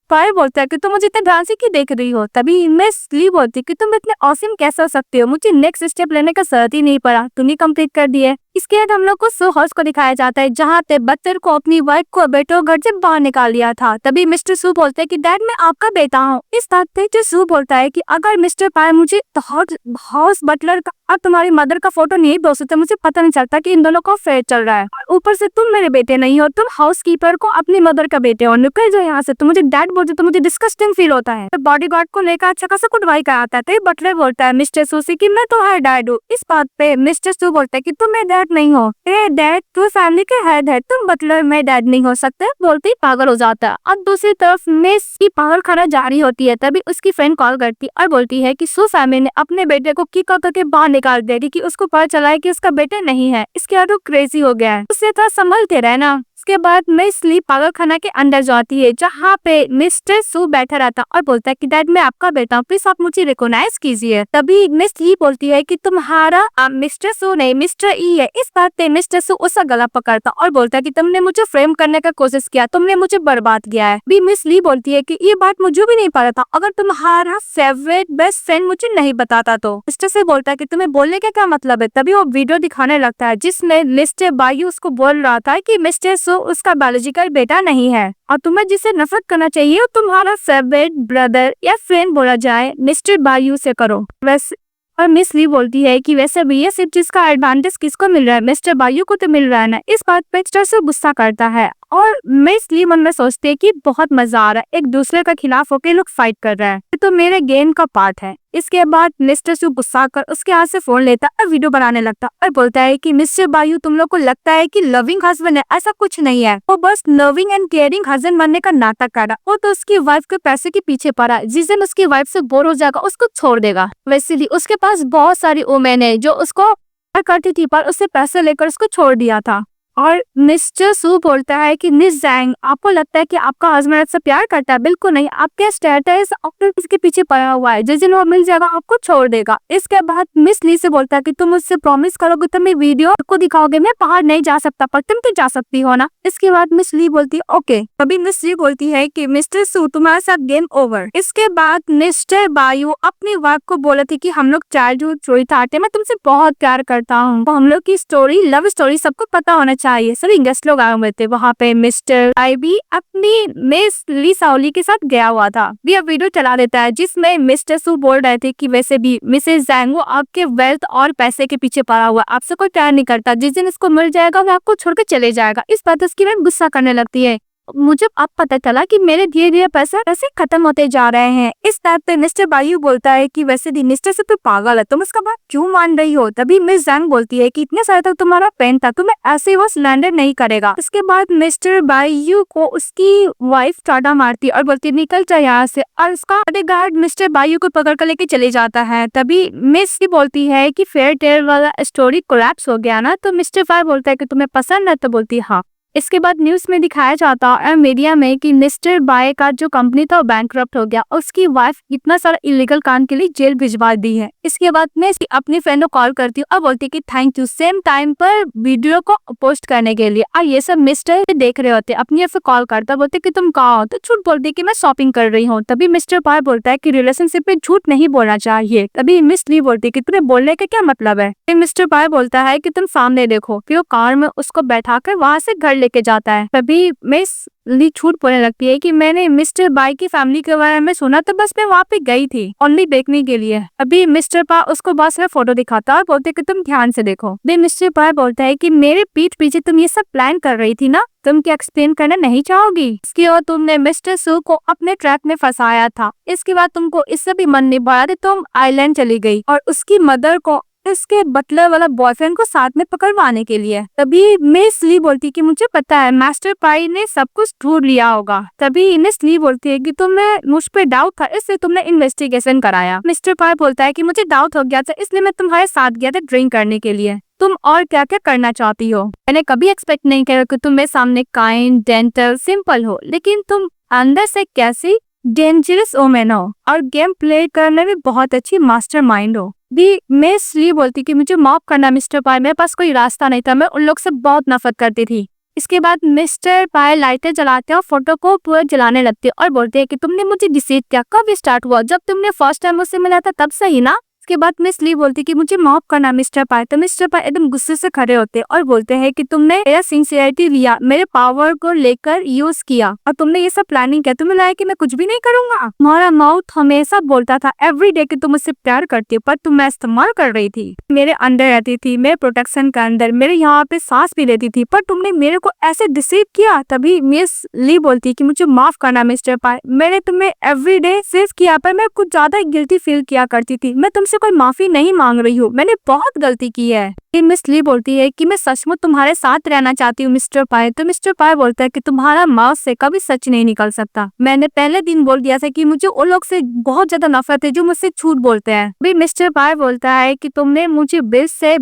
पायर बोलता है कि तुम मुझे इतने ध्यान से क्यों देख रही हो। तभी मिस ली बोलती है कि तुम इतने ऑसम कैसे हो सकते हो, मुझे नेक्स्ट स्टेप लेने का जरूरत ही नहीं पड़ा, तुम ही कंप्लीट कर दिए। इसके बाद हम लोग को सो हाउस को दिखाया जाता है जहाँ पे बत्तर को अपनी वाइफ को बेटो घर से बाहर निकाल लिया था। तभी मिस्टर सू बोलते हैं कि डैड मैं आपका बेटा हूँ। इस बात पे जो सू बोलता है कि अगर मिस्टर पायर मुझे हाउस बटलर का और तुम्हारी मदर का फोटो नहीं भेजते तो मुझे पता नहीं चलता कि इन दोनों का अफेयर चल रहा है। ऊपर से तुम मेरे बेटे नहीं हो, तुम हाउस कीपर को अपनी मदर का बेटे हो, निकल जाओ यहाँ से। तो मुझे डैड बोलते तो मुझे डिस्कस्टिंग फील होता है। तो बॉडीगार्ड को लेकर अच्छा खासा कुटवाई का आता है। तो बटलर बोलता है मिस्टर सू से कि मैं तुम्हारा डैड हूँ। इस बात पे मिस्टर सू बोलता है कि तुम मेरे डैड नहीं हो, डैड तो फैमिली के हेड है, तुम बटलर में डैड नहीं हो सकते। बोलते ही पागल हो जाता है। और दूसरी तरफ मिस की पागल खाना जारी होती है। तभी उसकी फ्रेंड कॉल करती और बोलती है कि सू फैमिली ने अपने बेटे को किक करके बाहर निकाल दिया कि उसको पता चला है कि उसका बेटा नहीं है। इसके बाद वो क्रेजी हो गया है, उससे थोड़ा संभलते रहना। उसके बाद मिस ली पागल खाना के अंदर जाती है जहाँ पे मिस्टर सू बैठा रहता और बोलता है कि डैड मैं आपका बेटा हूँ, प्लीज आप मुझे रिकॉग्नाइज कीजिए। तभी मिस ली बोलती है कि तुम्हारा मिस्टर सू नहीं मिस्टर ई है। इस बात पे मिस्टर सू उसका गला पकड़ता और बोलता है कि तुमने मुझे फ्रेम करने का कोशिश किया, तुमने मुझे बर्बाद किया है। भी मिस ली बोलती है कि ये बात मुझे भी नहीं पता था, अगर तुम्हारा फेवरेट बेस्ट फ्रेंड मुझे नहीं बताता तो। मिस्टर से बोलता है कि तुम्हें बोलने का क्या मतलब है। तभी वो वीडियो दिखाने लगता है जिसमें मिस्टर बायू उसको बोल रहा था कि मिस्टर सू उसका बायोलॉजिकल बेटा नहीं है और तुम्हें जिसे नफरत करना चाहिए वो तुम्हारा फेवरेट ब्रदर या फ्रेंड बोला जाए मिस्टर बायू से करो। वैसे और मिस ली बोलती है कि वैसे भी ये सिर्फ जिसका एडवांटेज किसको मिल रहा है, मिस्टर बायू को तो मिल रहा है ना। इस बात पे मिस्टर से गुस्सा करता है और मिस ली मन में सोचती है कि बहुत मजा आ रहा है, एक दूसरे के खिलाफ होकर लोग फाइट कर रहे हैं, तो मेरे गेम का पार्ट है। इसके बाद मिस्टर सू गुस्सा कर उसके हाथ से फोन लेता और वीडियो बनाने लगता और बोलता है कि मिस्टर बायू तुम लोग को लगता है कि लविंग हस्बैंड है, ऐसा कुछ नहीं है, वो बस लविंग एंड केयरिंग हस्बैंड बनने का नाटक कर रहा। वो तो उसकी वाइफ के पैसे के पीछे पड़ा, जिस दिन उसकी वाइफ से बोर हो जाएगा उसको छोड़ देगा। वैसे ही उसके पास बहुत सारी वुमेन है जो उसको करती थी पर उससे पैसे लेकर उसको छोड़ दिया था। और मिस्टर सू बोलता है कि मिस जैंग आपको लगता है कि आपका हस्बैंड आपसे प्यार करता है, बिल्कुल नहीं, आपके स्टेटस अपने इसके पीछे पड़ा हुआ है, जिस दिन वो मिल जाएगा आपको छोड़ देगा। इसके बाद मिस ली से बोलता है कि तुम मुझसे प्रॉमिस करोगे तुम वीडियो को दिखाओगे, मैं बाहर नहीं जा सकता पर तुम तो जा सकती हो ना। इसके बाद मिस ली बोलती है ओके। तभी मिस ली बोलती है कि मिस्टर सू तुम्हारे साथ गेम ओवर। इसके बाद मिस्टर बायू अपनी वाइफ को बोला थी कि हम लोग चाइल्डहुड स्टोरी था, मैं तुमसे बहुत प्यार करता हूँ, हम लोग की स्टोरी लव स्टोरी सबको पता होना चाहिए। सभी गेस्ट लोग आए हुए थे वहाँ पे। मिस्टर आई भी अपनी मिस ली साओली के साथ गया हुआ था। भी अब वीडियो चला देता है जिसमें मिस्टर सू बोल रहे थे कि वैसे भी मिसेस जैंग वो आपके वेल्थ और पैसे के पीछे पड़ा हुआ, आपसे कोई प्यार नहीं करता, जिस दिन इसको मिल जाएगा वो आपको छोड़ के चले जाएगा। इस बात उसकी वह गुस्सा करने लगती है। मुझे अब पता चला कि मेरे धीरे धीरे पैसे ऐसे खत्म होते जा रहे हैं। इस टाइप पे मिस्टर बायू बोलता है कि वैसे भी मिस्टर से तो पागल है, तुम इसका बात क्यों मान रही हो। तभी मिस जैंग बोलती है कि इतने साल तक तुम्हारा पेन था, तुम्हें ऐसे वो सिलेंडर नहीं करेगा। इसके बाद मिस्टर बायू को उसकी वाइफ टाटा मारती और बोलती निकल जाए यहाँ से, और उसका बॉडीगार्ड मिस्टर बायू को पकड़ कर लेके चले जाता है। तभी मिस बोलती है कि फेयर टेल वाला स्टोरी कोलैप्स हो गया ना। तो मिस्टर फायर बोलता है कि तुम्हें पसंद है, तो बोलती है हाँ। इसके बाद न्यूज में दिखाया जाता है मीडिया में कि मिस्टर बाय का जो कंपनी था वो बैंकरप्ट हो गया, उसकी वाइफ इतना सारा इलीगल काम के लिए जेल भिजवा दी है। इसके बाद मैं अपनी फ्रेंड को कॉल करती हूँ और बोलती कि थैंक यू सेम टाइम पर वीडियो को पोस्ट करने के लिए। और ये सब मिस्टर देख रहे होते, अपनी एफ कॉल करता, बोलते कि तुम कहाँ हो, तो झूठ बोलती कि मैं शॉपिंग कर रही हूँ। तभी मिस्टर बाय बोलता है कि रिलेशनशिप में झूठ नहीं बोलना चाहिए। तभी मिस ली बोलती कि तुम्हें बोलने का क्या मतलब है। मिस्टर बाय बोलता है कि तुम सामने देखो। फिर वो कार में उसको बैठा कर वहाँ से घर लेके जाता है। तभी मिस ली झूठ बोलने लगती है कि मैंने मिस्टर पाई की फैमिली के बारे में सुना, तो बस मैं वहाँ पे गई थी ओनली देखने के लिए। अभी मिस्टर पाई उसको बहुत सारा फोटो दिखाता है और बोलते कि तुम ध्यान से देखो। भी मिस्टर पाई बोलता है कि मेरे पीठ पीछे तुम ये सब प्लान कर रही थी ना, तुम क्या एक्सप्लेन करना नहीं चाहोगी? इसके बाद तुमने मिस्टर सू को अपने ट्रैक में फंसाया था, इसके बाद तुमको इससे भी मन नहीं भरा, तुम आइलैंड चली गई और उसकी मदर को इसके बटलर वाला बॉयफ्रेंड को साथ में पकड़वाने के लिए। तभी मिस ली बोलती कि मुझे पता है मास्टर पाई ने सब कुछ ढूंढ लिया होगा। तभी मिस ली बोलती है कि तुम्हें मुझ पे डाउट था, इसलिए तुमने इन्वेस्टिगेशन कराया। मिस्टर पाई बोलता है कि मुझे डाउट हो गया था, इसलिए मैं तुम्हारे साथ गया था ड्रिंक करने के लिए। तुम और क्या क्या करना चाहती हो? मैंने कभी एक्सपेक्ट नहीं किया कि तुम मेरे सामने काइंड, जेंटल, सिंपल हो, लेकिन तुम अंदर से कैसी डेंजरस वुमेन हो और गेम प्ले करने में बहुत अच्छी मास्टरमाइंड हो। भी मिस ली बोलती कि मुझे माफ करना मिस्टर पाई, मेरे पास कोई रास्ता नहीं था, मैं उन लोग से बहुत नफरत करती थी। इसके बाद मिस्टर पाई लाइटर जलाते हैं और फोटो को पूरा जलाने लगते हैं और बोलते हैं कि तुमने मुझे डिसीव किया। कब स्टार्ट हुआ? जब तुमने फर्स्ट टाइम मुझसे मिला था तब से ही ना? इसके बाद मिस ली बोलती कि मुझे माफ करना मिस्टर पाई। तो मिस्टर पाई एकदम गुस्से से खड़े होते और बोलते हैं कि तुमने मेरा सिंसियरिटी लिया, मेरे पावर को लेकर यूज किया और तुमने ये सब प्लानिंग किया। तुम्हें लगा कि मैं कुछ भी नहीं करूंगा? तुम्हारा माउथ हमेशा बोलता था एवरी डे कि तुम मुझसे प्यार करती हो, पर तुम मैं इस्तेमाल कर रही थी, मेरे अंडर रहती थी, मेरे प्रोटेक्शन के अंदर, मेरे यहाँ पे सांस भी लेती थी, पर तुमने मेरे को ऐसे डिसीव किया। तभी मिस ली बोलती कि मुझे माफ करना मिस्टर पाई, मैंने तुम्हें एवरी डे सेव किया, पर मैं कुछ ज्यादा गिल्टी फील किया करती थी। मैं तुमसे कोई माफी नहीं मांग रही हूँ, मैंने बहुत गलती की है। मिस ली बोलती है कि मैं सचमुच तुम्हारे साथ रहना चाहती हूँ मिस्टर पाई। तो मिस्टर पाई बोलता है कि तुम्हारा माउथ से कभी सच नहीं निकल सकता, मैंने पहले दिन बोल दिया था कि मुझे उन लोग से बहुत ज्यादा नफरत है जो मुझसे झूठ बोलते हैं। भी मिस्टर पाई बोलता है कि तुमने मुझे बिल से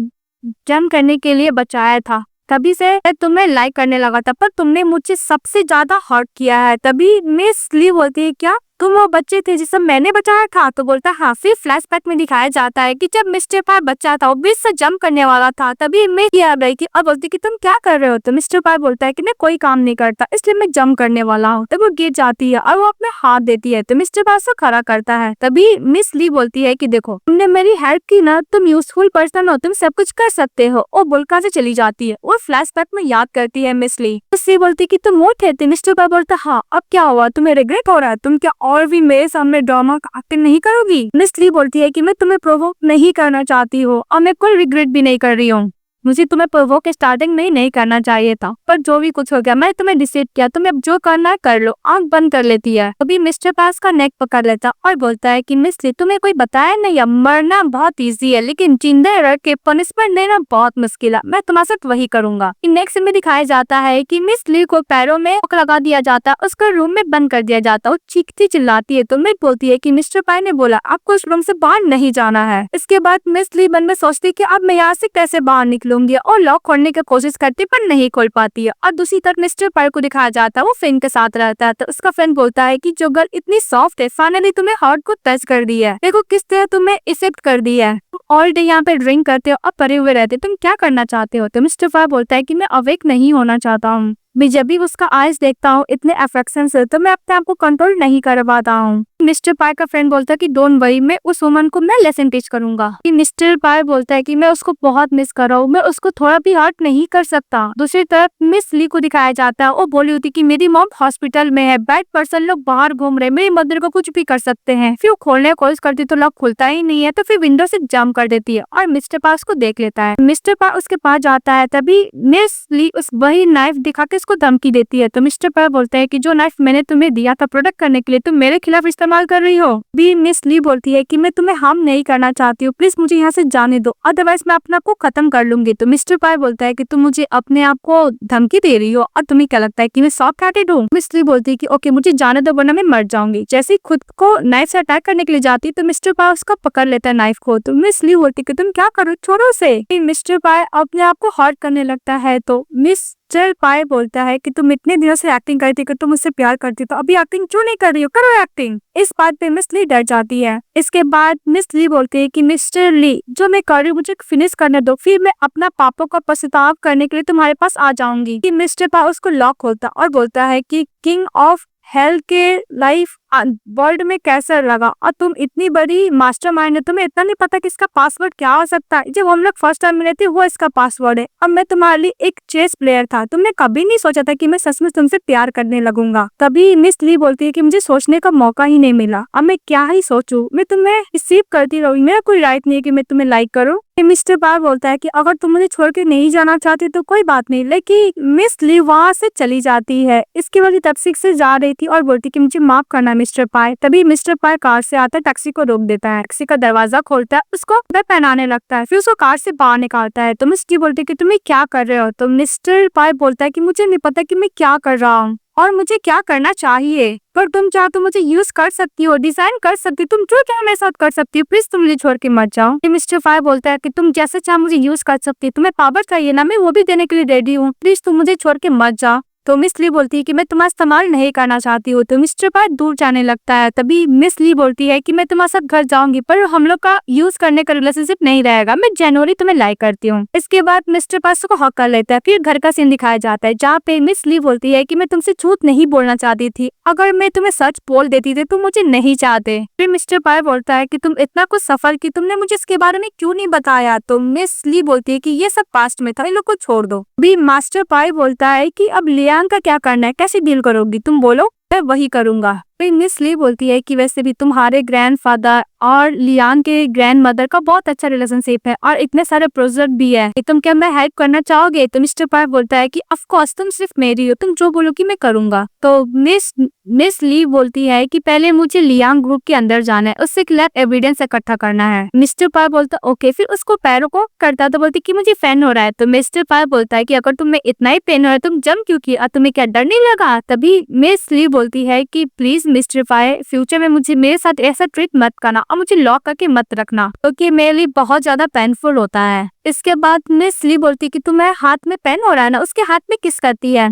जंप करने के लिए बचाया था, तभी से तुम्हें लाइक करने लगा था, पर तुमने मुझे सबसे ज्यादा हर्ट किया है। तभी मिस ली बोलती है क्या तुम वो बच्चे थे जिसे मैंने बचाया था? तो बोलता हाँ। फिर फ्लैशबैक में दिखाया जाता है कि जब मिस्टर पाई बच्चा था, वो ब्रिज से जंप करने वाला था, तभी मैं याद रही थी और बोलती कि तुम क्या कर रहे हो? तो मिस्टर पाई बोलता है कि मैं कोई काम नहीं करता, इसलिए मैं जंप करने वाला हूँ। तब वो गिर जाती है और वो अपने हाथ देती है, तो मिस्टर पाई उसको खड़ा करता है। तभी मिस ली बोलती है कि देखो तुमने मेरी हेल्प की ना, तुम यूजफुल पर्सन हो, तुम सब कुछ कर सकते हो, और बोलकर से चली जाती है। वो फ्लैशबैक में याद करती है मिस ली। उससे बोलती कि तुम वो थे? मिस्टर पाई बोलता हाँ। अब क्या हुआ? तुम्हें रिग्रेट हो रहा है? तुम क्या और भी मेरे सामने ड्रामा एक्टिंग नहीं करोगी? मिस ली बोलती है कि मैं तुम्हें प्रोवोक नहीं करना चाहती हूँ और मैं कोई रिग्रेट भी नहीं कर रही हूँ, मुझे तुम्हें प्रोवोक स्टार्टिंग में ही नहीं करना चाहिए था, पर जो भी कुछ हो गया मैं तुम्हें डिसाइड किया, तुम्हें अब जो करना है कर लो। आंख बंद कर लेती है। अभी मिस्टर पास का नेक पकड़ लेता और बोलता है कि मिस ली तुम्हें कोई बताया नहीं है, मरना बहुत इजी है लेकिन जिंदा रह के पनिशमेंट देना बहुत मुश्किल है, मैं तुम्हारे साथ वही करूंगा। नेक्स्ट में दिखाया जाता है कि मिस ली को पैरों में हुक लगा दिया जाता है, उसको रूम में बंद कर दिया जाता है। चीखती चिल्लाती है तो मिस बोलती है कि मिस्टर पाई ने बोला आपको इस रूम से बाहर नहीं जाना है। इसके बाद मिस ली मन में सोचती है कि अब मैं यहाँ से कैसे बाहर निकलूंगी और लॉक खोलने की कोशिश करती पर नहीं खोल पाती है। और दूसरी तरफ मिस्टर पाई को दिखाया जाता है वो फ्रेंड के साथ रहता है, तो उसका फ्रेंड बोलता है कि जो गर्ल इतनी सॉफ्ट है फाइनली तुम्हें हार्ट को टच कर दी है, देखो किस तरह तुम्हें इफेक्ट कर दी है, ऑल डे यहाँ पे ड्रिंक करते हो और परे हुए रहते, तुम क्या करना चाहते हो? तो मिस्टर पाई बोलता है कि मैं अवेक नहीं होना चाहता हूँ, मैं जब भी उसका आइज देखता हूँ इतने अफेक्शन से, तो मैं अपने आप को कंट्रोल नहीं कर पाता हूँ। मिस्टर पाई का फ्रेंड बोलता है कि डोंट वरी, मैं उस वुमन को मैं लेसन टीच करूंगा। मिस्टर पाई बोलता है कि मैं उसको बहुत मिस कर रहा हूँ, मैं उसको थोड़ा भी हर्ट नहीं कर सकता। दूसरी तरफ मिस ली को दिखाया जाता है, वो बोली होती कि मेरी मॉम हॉस्पिटल में है, बैड पर्सन लोग बाहर घूम रहे, मेरी मदर को कुछ भी कर सकते हैं। फिर खोलने की कोशिश करती तो लॉक खुलता ही नहीं है, तो फिर विंडो से जंप कर देती है और मिस्टर पाई उसको देख लेता है। मिस्टर पाई उसके पास जाता है, तभी मिस ली उस वही नाइफ दिखा के उसको धमकी देती है। तो मिस्टर पाई बोलता है कि जो नाइफ मैंने तुम्हें दिया था प्रोटेक्ट करने के लिए, तुम मेरे खिलाफ इस्तेमाल कर रही हो। भी मिस ली बोलती है कि मैं तुम्हें हार्म नहीं करना चाहती हूँ, प्लीज मुझे यहाँ से जाने दो, अदरवाइज मैं अपने आप को खत्म कर लूंगी। तो मिस्टर पाई बोलता है कि तुम मुझे अपने आप को धमकी दे रही हो और तुम्हें क्या लगता है कि मैं सॉफ्ट हार्टेड हूँ? मिस ली बोलती है कि ओके मुझे जाने दो वरना मैं मर जाऊंगी। जैसे ही खुद को नाइफ से अटैक करने के लिए जाती तो मिस्टर पाई उसका पकड़ लेता है नाइफ को। तो मिस ली बोलती है कि तुम क्या करो, छोड़ो उसे। मिस्टर पाई अपने आप को हर्ट करने लगता है, तो मिस्टर पाई बोलता है कि तुम इतने दिनों से एक्टिंग करती कि तुम मुझसे प्यार करती, तो अभी एक्टिंग क्यों नहीं कर रही हो, करो एक्टिंग। इस बात पे मिस ली डर जाती है। इसके बाद मिस ली बोलती है कि मिस्टर ली जो मैं कर रही हूँ मुझे फिनिश करने दो, फिर मैं अपना पापों का पछतावा करने के लिए तुम्हारे पास आ जाऊंगी। कि मिस्टर पाई उसको लॉक खोलता और बोलता है कि किंग ऑफ हेल के लाइफ वर्ल्ड में कैसा लगा, और तुम इतनी बड़ी मास्टरमाइंड है, तुम्हें इतना नहीं पता कि इसका पासवर्ड क्या हो सकता है। जब हम लोग फर्स्ट टाइम मिले थे वो इसका पासवर्ड है। अब मैं तुम्हारे लिए एक चेस प्लेयर था, तुमने कभी नहीं सोचा था कि मैं सच में तुमसे प्यार करने लगूंगा। तभी मिस ली बोलती है कि मुझे सोचने का मौका ही नहीं मिला, अब मैं क्या ही सोचूं, मैं तुम्हें रिसीव करती रहूंगी, मेरा कोई राइट नहीं है कि मैं तुम्हें लाइक करूं। मिस्टर पार बोलता है कि अगर तुम मुझे छोड़ के नहीं जाना चाहती तो कोई बात नहीं, लेकिन मिस ली वहाँ से चली जाती है। इसके बाद टैक्सी से जा रही थी और बोलती कि मुझे माफ करना मिस्टर पाई। तभी मिस्टर पाई कार से आता है, टैक्सी को रोक देता है, टैक्सी का दरवाजा खोलता है, उसको वह पहनाने लगता है, फिर उसको कार से बाहर निकालता है। तो मिस ली बोलती है कि तुम्हें क्या कर रहे हो। तो मिस्टर पाई बोलता है कि मुझे नहीं पता कि मैं क्या कर रहा हूँ और मुझे क्या करना चाहिए, पर तुम चाहो तो मुझे यूज कर सकती हो, डिजाइन कर सकती हो, तुम जो क्या मेरे साथ कर सकती हो, प्लीज तुम मुझे छोड़ के मत जाओ। मिस्टर फायर बोलता है कि तुम जैसे चाहो मुझे यूज कर सकती हो, तुम्हें पावर चाहिए ना, मैं वो भी देने के लिए रेडी हूँ, प्लीज तुम मुझे छोड़ के मत जाओ। तो मिस ली बोलती है कि मैं तुम्हारा इस्तेमाल नहीं करना चाहती हूँ। तो मिस्टर पार दूर जाने लगता है। तभी मिस ली बोलती है कि मैं तुम्हारे साथ घर जाऊंगी, पर हम लोग का यूज करने का रिलेशनशिप नहीं रहेगा, मैं जनवरी तुम्हें लाइक करती हूँ। इसके बाद मिस्टर पास को हक कर लेता है। फिर घर का सीन दिखाया जाता है जहाँ पे मिस ली बोलती है कि मैं तुमसे झूठ नहीं बोलना चाहती थी, अगर मैं तुम्हें सच बोल देती थी तुम मुझे नहीं चाहते। फिर मिस्टर पार बोलता है कि तुम इतना कुछ सफर की, तुमने मुझे इसके बारे में क्यों नहीं बताया। तो मिस ली बोलती है कि ये सब पास्ट में था, इन लोग को छोड़ दो। भी मास्टर पाई बोलता है कि अब लियांग का क्या करना है, कैसे डील करोगी, तुम बोलो मैं वही करूंगा। फिर मिस ली बोलती है कि वैसे भी तुम्हारे ग्रैंडफादर और लियांग के ग्रैंड मदर का बहुत अच्छा रिलेशनशिप है और इतने सारे प्रोजेक्ट भी है, तुम क्या मैं हेल्प करना चाहोगे। तो मिस्टर पाई बोलता है कि ऑफ कोर्स तुम सिर्फ मेरी हो, तुम जो बोलोगी मैं करूंगा। तो मिस ली बोलती है कि पहले मुझे लियांग ग्रुप के अंदर जाना है, उससे क्लियर एविडेंस इकट्ठा करना है। मिस्टर पाई बोलता है ओके। फिर उसको पैरों को करता तो बोलती कि मुझे पेन हो रहा है। तो मिस्टर पाई बोलता है कि अगर तुम्हें इतना ही पेन हो रहा है तुम जम क्यों किया, तुम्हें क्या डर नहीं लगा। तभी मिस ली बोलती है कि प्लीज मिस्टर पाई फ्यूचर में मुझे मेरे साथ ऐसा ट्रीट मत करना और मुझे लॉक करके मत रखना, क्योंकि मेरे लिए बहुत ज्यादा पेनफुल होता है। इसके बाद मिस ली बोलती कि तुम्हें हाथ में पेन हो रहा है ना, उसके हाथ में किस करती है।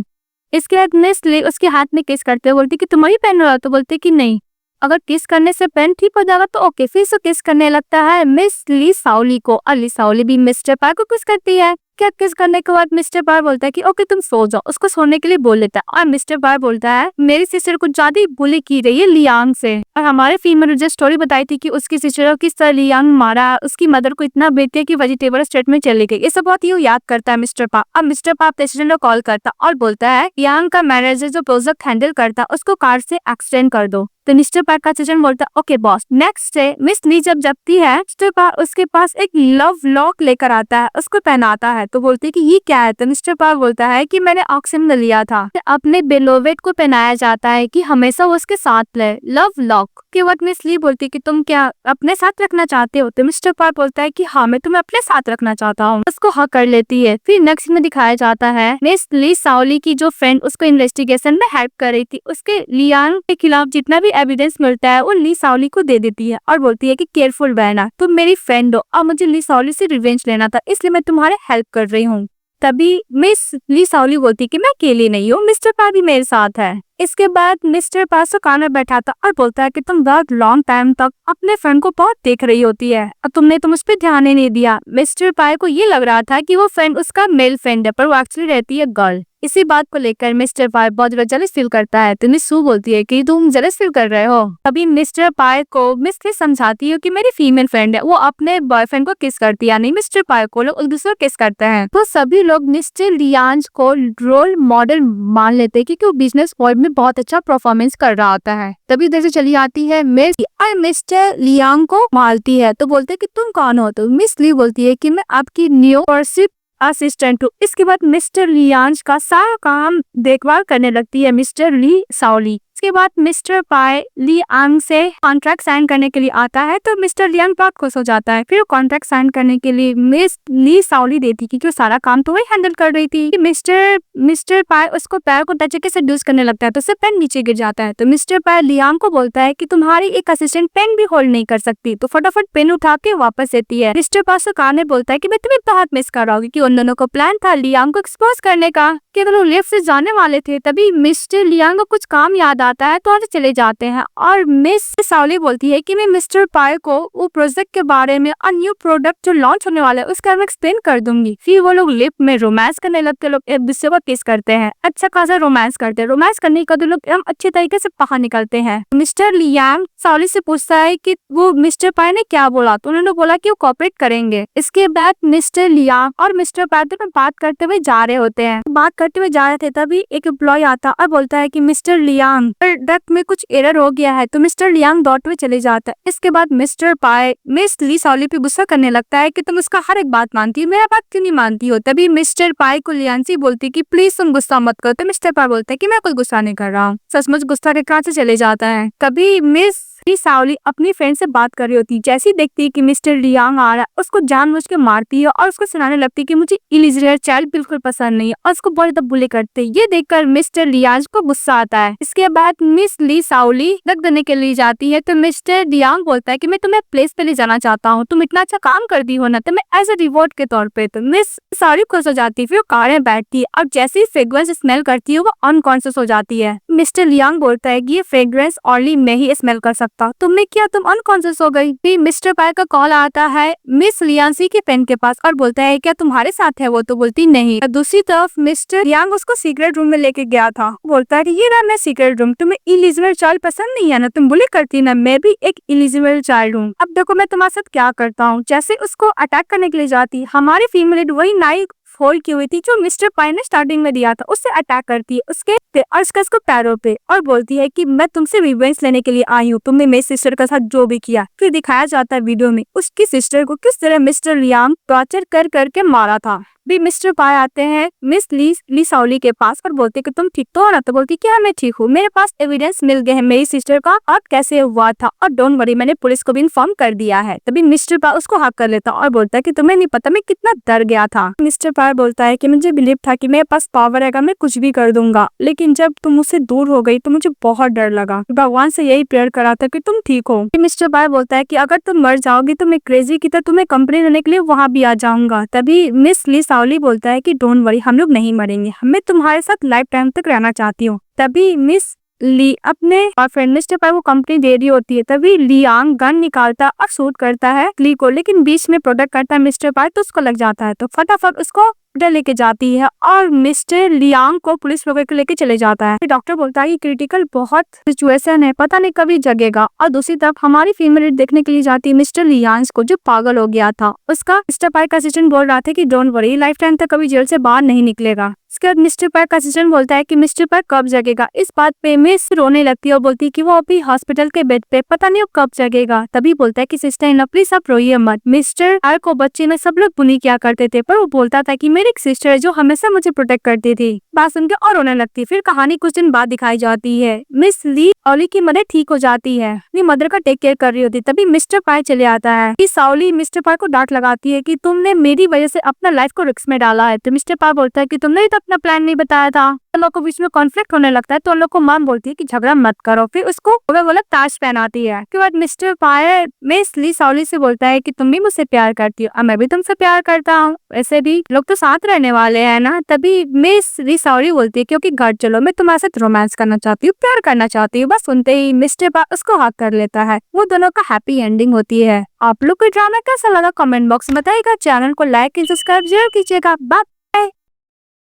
इसके बाद मिस ली उसके हाथ में किस करते हुए बोलती कि तुम्हारी पेन हो रहा है। तो बोलती कि नहीं, अगर किस करने से पेन ठीक हो जाएगा तो ओके। फिर से किस करने लगता है मिस ली साओली को, और ली साओली भी मिस्टर पार को किस करती है। क्या किस करने के बाद मिस्टर पार बोलता है कि ओके तुम सो जाओ, उसको सोने के लिए बोल लेता है। और मिस्टर पार बोलता है मेरी सिस्टर को ज्यादा ही बुली की रही है लियांग से, और हमारे फिल्म में जो स्टोरी बताई थी कि उसकी सिस्टर को किस तरह लियांग मारा, उसकी मदर को इतना बेच दिया कि वेजिटेबल स्टेट में चली गई। ये सब बहुत ही याद करता है मिस्टर पार। अब मिस्टर पार प्रेसिडेंट को कॉल करता और बोलता है लियांग का मैनेजर जो प्रोजेक्ट हैंडल करता उसको कार से एक्सटेंड कर दो। तो मिस्टर पार का सचिन बोलता है okay boss. Next day Miss Lee जब जपती है, मिस्टर पार उसके पास एक लव लॉक लेकर आता है, उसको पहनाता है। तो बोलती है कि ये क्या है। तो मिस्टर पार बोलता है कि मैंने ऑक्शन में लिया था, अपने बेलोवेट को पहनाया जाता है कि हमेशा वो उसके साथ रहे, लव लॉक। के बाद मिस ली बोलती है कि तुम क्या अपने साथ रखना चाहते हो। तो मिस्टर पार बोलता है कि हाँ मैं तुम्हें अपने साथ रखना चाहता हूँ, उसको हक कर लेती है। फिर नेक्स्ट में दिखाया जाता है मिस ली साओली की जो फ्रेंड उसको इन्वेस्टिगेशन में हेल्प कर रही थी, उसके लियांग के खिलाफ जितना भी एविडेंस मिलता है वो ली साओली को दे देती है और बोलती है कि केयरफुल रहना, तुम मेरी फ्रेंड हो और मुझे ली साओली से रिवेंज लेना था, इसलिए मैं तुम्हारे हेल्प कर रही हूँ। तभी मिस ली साओली बोलती कि मैं अकेली नहीं हूँ, मिस्टर पार भी मेरे साथ है। इसके बाद मिस्टर पार से कान में बैठा था और बोलता है कि तुम बहुत लॉन्ग टाइम तक अपने फ्रेंड को बहुत देख रही होती है और तुमने उस पर ध्यान ही नहीं दिया। मिस्टर पार को ये लग रहा था कि वो फ्रेंड उसका मेल फ्रेंड है, पर वो एक्चुअली रहती है गर्ल। इसी बात को लेकर मिस्टर पार बहुत ज्यादा जेलस फील करता है। तो मिस सू बोलती है कि तुम जेलस फील कर रहे हो। तभी मिस्टर पार को मिस ली समझाती है कि मेरी फीमेल फ्रेंड है, वो अपने बॉयफ्रेंड को किस करती है, नहीं मिस्टर पार को लोग एक दूसरे को किस करते हैं। तो सभी लोग मिस्टर लियांग को रोल मॉडल मान लेते हैं क्योंकि वो बिजनेस वर्ल्ड में बहुत अच्छा परफॉर्मेंस कर रहा होता है। तभी इधर से चली आती है मिस और मिस्टर लियांग को मारती है। तो बोलते है कि तुम कौन हो। तो मिस ली बोलती है कि मैं आपकी न्यू पर्सिप असिस्टेंट हूँ। इसके बाद मिस्टर लियांग का सारा काम देखभाल करने लगती है मिस्टर ली साओली। इसके बाद मिस्टर पाई लियांग से कॉन्ट्रैक्ट साइन करने के लिए आता है, तो मिस्टर लियांग बहुत खुश हो जाता है। फिर वो कॉन्ट्रैक्ट साइन करने के लिए मिस ली साओली देती क्योंकि वो सारा काम तो वही हैंडल कर रही थी। मिस्टर पाई उसको पैर को टच से डूज करने लगता है तो उससे पेन नीचे गिर जाता है। तो मिस्टर पाई लियांग को बोलता है कि तुम्हारी एक असिस्टेंट पेन भी होल्ड नहीं कर सकती, तो फटाफट पेन उठा के वापस देती है। मिस्टर पाई से कान में बोलता है कि मैं तुम्हें बहुत मिस कर रहा हूँ, क्योंकि उन दोनों को प्लान था लियांग को एक्सपोज करने का। कि वो लोग लिफ्ट से जाने वाले थे, तभी मिस्टर लियांग को कुछ काम याद आता है तो वहाँ से चले जाते हैं और मिस सावली बोलती है कि मैं मिस्टर पाई को वो प्रोजेक्ट के बारे में और न्यू प्रोडक्ट जो लॉन्च होने वाला है उसके बारे में एक्सप्लेन कर दूंगी। फिर वो लोग लिफ्ट में रोमांस करने लगते, लोग एक दूसरे को किस करते हैं, अच्छा खासा रोमांस करते हैं। रोमांस करने के बाद लोग एकदम अच्छे तरीके से बाहर निकलते हैं। मिस्टर लियांग सावली से पूछता है कि वो मिस्टर पाई ने क्या बोला, तो उन्होंने बोला कि वो कोऑपरेट करेंगे। इसके बाद मिस्टर लियांग और मिस्टर पाई दोनों बात करते हुए जा रहे होते हैं। बात करते हुए जा रहे थे तभी एक एम्प्लॉय आता और बोलता है कि मिस्टर लियांग प्रोडक्ट में कुछ एरर हो गया है, तो मिस्टर लियांग डॉट में चले जाता है। इसके बाद मिस्टर पाई मिस ली सावली पे गुस्सा करने लगता है कि तुम उसका हर एक बात मानती हो, मेरा बात क्यों नहीं मानती हो। तभी मिस्टर पाई को लियांसी बोलती कि प्लीज तुम गुस्सा मत करो, तो मिस्टर पाई बोलता है कि मैं कोई गुस्सा नहीं कर रहा हूँ। सचमुच गुस्सा के कहाँ से चले जाता है। कभी मिस ली सावली अपनी फ्रेंड से बात कर रही होती, जैसे ही देखती है कि मिस्टर लियांग आ रहा है उसको जानबूझ के मारती है और उसको सुनाने लगती है कि मुझे इलिजिबल चाइल्ड बिल्कुल पसंद नहीं है और उसको बहुत ज्यादा बुली करते हैं। ये देखकर मिस्टर लियांग को गुस्सा आता है। इसके बाद मिस ली सावली रख देने के लिए जाती है तो मिस्टर लियांग बोलता है कि मैं तुम्हें प्लेस पे ले जाना चाहता हूँ, तुम इतना अच्छा काम कर दी हो ना, तो मैं एज ए रिवॉर्ड के तौर पे। तो मिस सावली खुश हो जाती है, फिर वो कार में बैठती है और जैसे ही फ्रेग्रेंस स्मेल करती है वो अनकॉन्शियस हो जाती है। मिस्टर लियांग बोलता है कि ये फ्रेग्रेंस ओनली मैं ही स्मेल कर सकता हूँ, तुमने क्या, तुम अनकॉन्शियस हो गई। फिर मिस्टर पाई का कॉल आता है मिस लियांसी के पेन के पास और बोलता है क्या तुम्हारे साथ है, वो तो बोलती नहीं। दूसरी तरफ मिस्टर लियांग उसको सीक्रेट रूम में लेके गया था, बोलता है कि ये रहा मैं सीक्रेट रूम, तुम्हें इलिजिबल चाइल्ड पसंद नहीं है ना, तुम बुली करती ना, मैं भी एक इलिजिबल चाइल्ड हूँ, अब देखो मैं तुम्हारे साथ क्या करता हूँ। जैसे उसको अटैक करने के लिए जाती, हमारी फीमेल वही नाइक फोल्ड की हुई थी जो मिस्टर पाई ने स्टार्टिंग में दिया था, उससे अटैक करती है उसके और उसको पैरों पे और बोलती है कि मैं तुमसे रिवेंज लेने के लिए आई हूँ, तुमने मेरी सिस्टर के साथ जो भी किया। फिर दिखाया जाता है वीडियो में उसकी सिस्टर को किस तरह मिस्टर लियांग टॉर्चर कर करके मारा था। भी मिस्टर पाई आते हैं मिस ली सावली के पास और बोलते कि तुम ठीक तो हो ना, तो बोलती क्या मैं ठीक हूँ, मेरे पास एविडेंस मिल गए हैं मेरी सिस्टर का और कैसे हुआ था और डोंट वरी मैंने पुलिस को भी इन्फॉर्म कर दिया है। तभी मिस्टर पाई उसको हक कर लेता और बोलता है कि तुम्हें नहीं पता मैं कितना डर गया था। मिस्टर पाई बोलता है कि मुझे बिलीव था कि मेरे पास पावर है, मैं कुछ भी कर दूंगा, लेकिन जब तुम मुझसे दूर हो गई तो मुझे बहुत डर लगा, भगवान से यही प्रेयर करा था कि तुम ठीक हो। मिस्टर पाई बोलता है कि अगर तुम मर जाओगी तो मैं क्रेजी की तरह तुम्हें कंपनी लेने के लिए वहाँ भी आ जाऊंगा। तभी मिस ली सावली बोलता है कि डोंट वरी हम लोग नहीं मरेंगे, मैं तुम्हारे साथ लाइफ टाइम तक रहना चाहती हूँ। तभी मिस ली अपने फ्रेंड मिस्टर पाई वो कंपनी दे रही होती है, तभी लियांग गन निकालता और शूट करता है ली को, लेकिन बीच में प्रोटेक्ट करता है मिस्टर पाई तो उसको लग जाता है, तो फटाफट उसको लेके जाती है और मिस्टर लियांग को पुलिस पकड़ के लेके चले जाता है। डॉक्टर बोलता है कि क्रिटिकल बहुत सिचुएशन है, पता नहीं कभी जगेगा। और दूसरी तरफ हमारी फीमेल देखने के लिए जाती है मिस्टर लियांग को जो पागल हो गया था। उसका मिस्टर पाई का असिस्टेंट बोल रहा था कि डोंट वरी लाइफ टाइम तक कभी जेल से बाहर नहीं निकलेगा। इसके बाद मिस्टर पाई का असिस्टेंट बोलता है कि मिस्टर पाई कब जगेगा। इस बात पे मिस रोने लगती है और बोलती है कि वो अभी हॉस्पिटल के बेड पे, पता नहीं वो कब जगेगा। तभी बोलता है कि सिस्टर इन लॉ प्लीज आप रोइए मत, मिस्टर पाई को बच्चे में सब लोग बुली किया करते थे, पर वो बोलता था कि मेरी एक सिस्टर है जो हमेशा मुझे प्रोटेक्ट करती थी। बात सुनकर और रोने लगती। फिर कहानी कुछ दिन बाद दिखाई जाती है मिस ली सावली की मदर ठीक हो जाती है, अपनी मदर का टेक केयर कर रही होती। तभी मिस्टर पाई चले आता है कि सावली मिस्टर पाई को डांट लगाती है कि तुमने मेरी वजह से अपना लाइफ को रिस्क में डाला है। तो मिस्टर पाई बोलता है कि तुमने तो अपना प्लान नहीं बताया था। तो लोग को बीच में कॉन्फ्लिक्ट होने लगता है तो उन लोग को माम बोलती है कि झगड़ा मत करो। फिर उसको वो लोग ताज पहनाती है। उसके बाद मिस्टर पाई मिस ली सावली से बोलता है कि तुम भी मुझसे प्यार करती हो और मैं भी तुमसे प्यार करता हूँ, वैसे भी लोग तो साथ रहने वाले हैं ना। तभी मिस ली सावली बोलती है क्योंकि घर चलो, मैं तुम्हारे साथ रोमांस करना चाहती हूँ, प्यार करना चाहती हूँ। बस सुनते ही मिस्टर पाई उसको हक कर लेता है। वो दोनों का हैप्पी एंडिंग होती है। आप लोग को ड्रामा कैसा लगा कमेंट बॉक्स में बताइएगा। चैनल को लाइक एंड सब्सक्राइब जरूर कीजिएगा। बाय।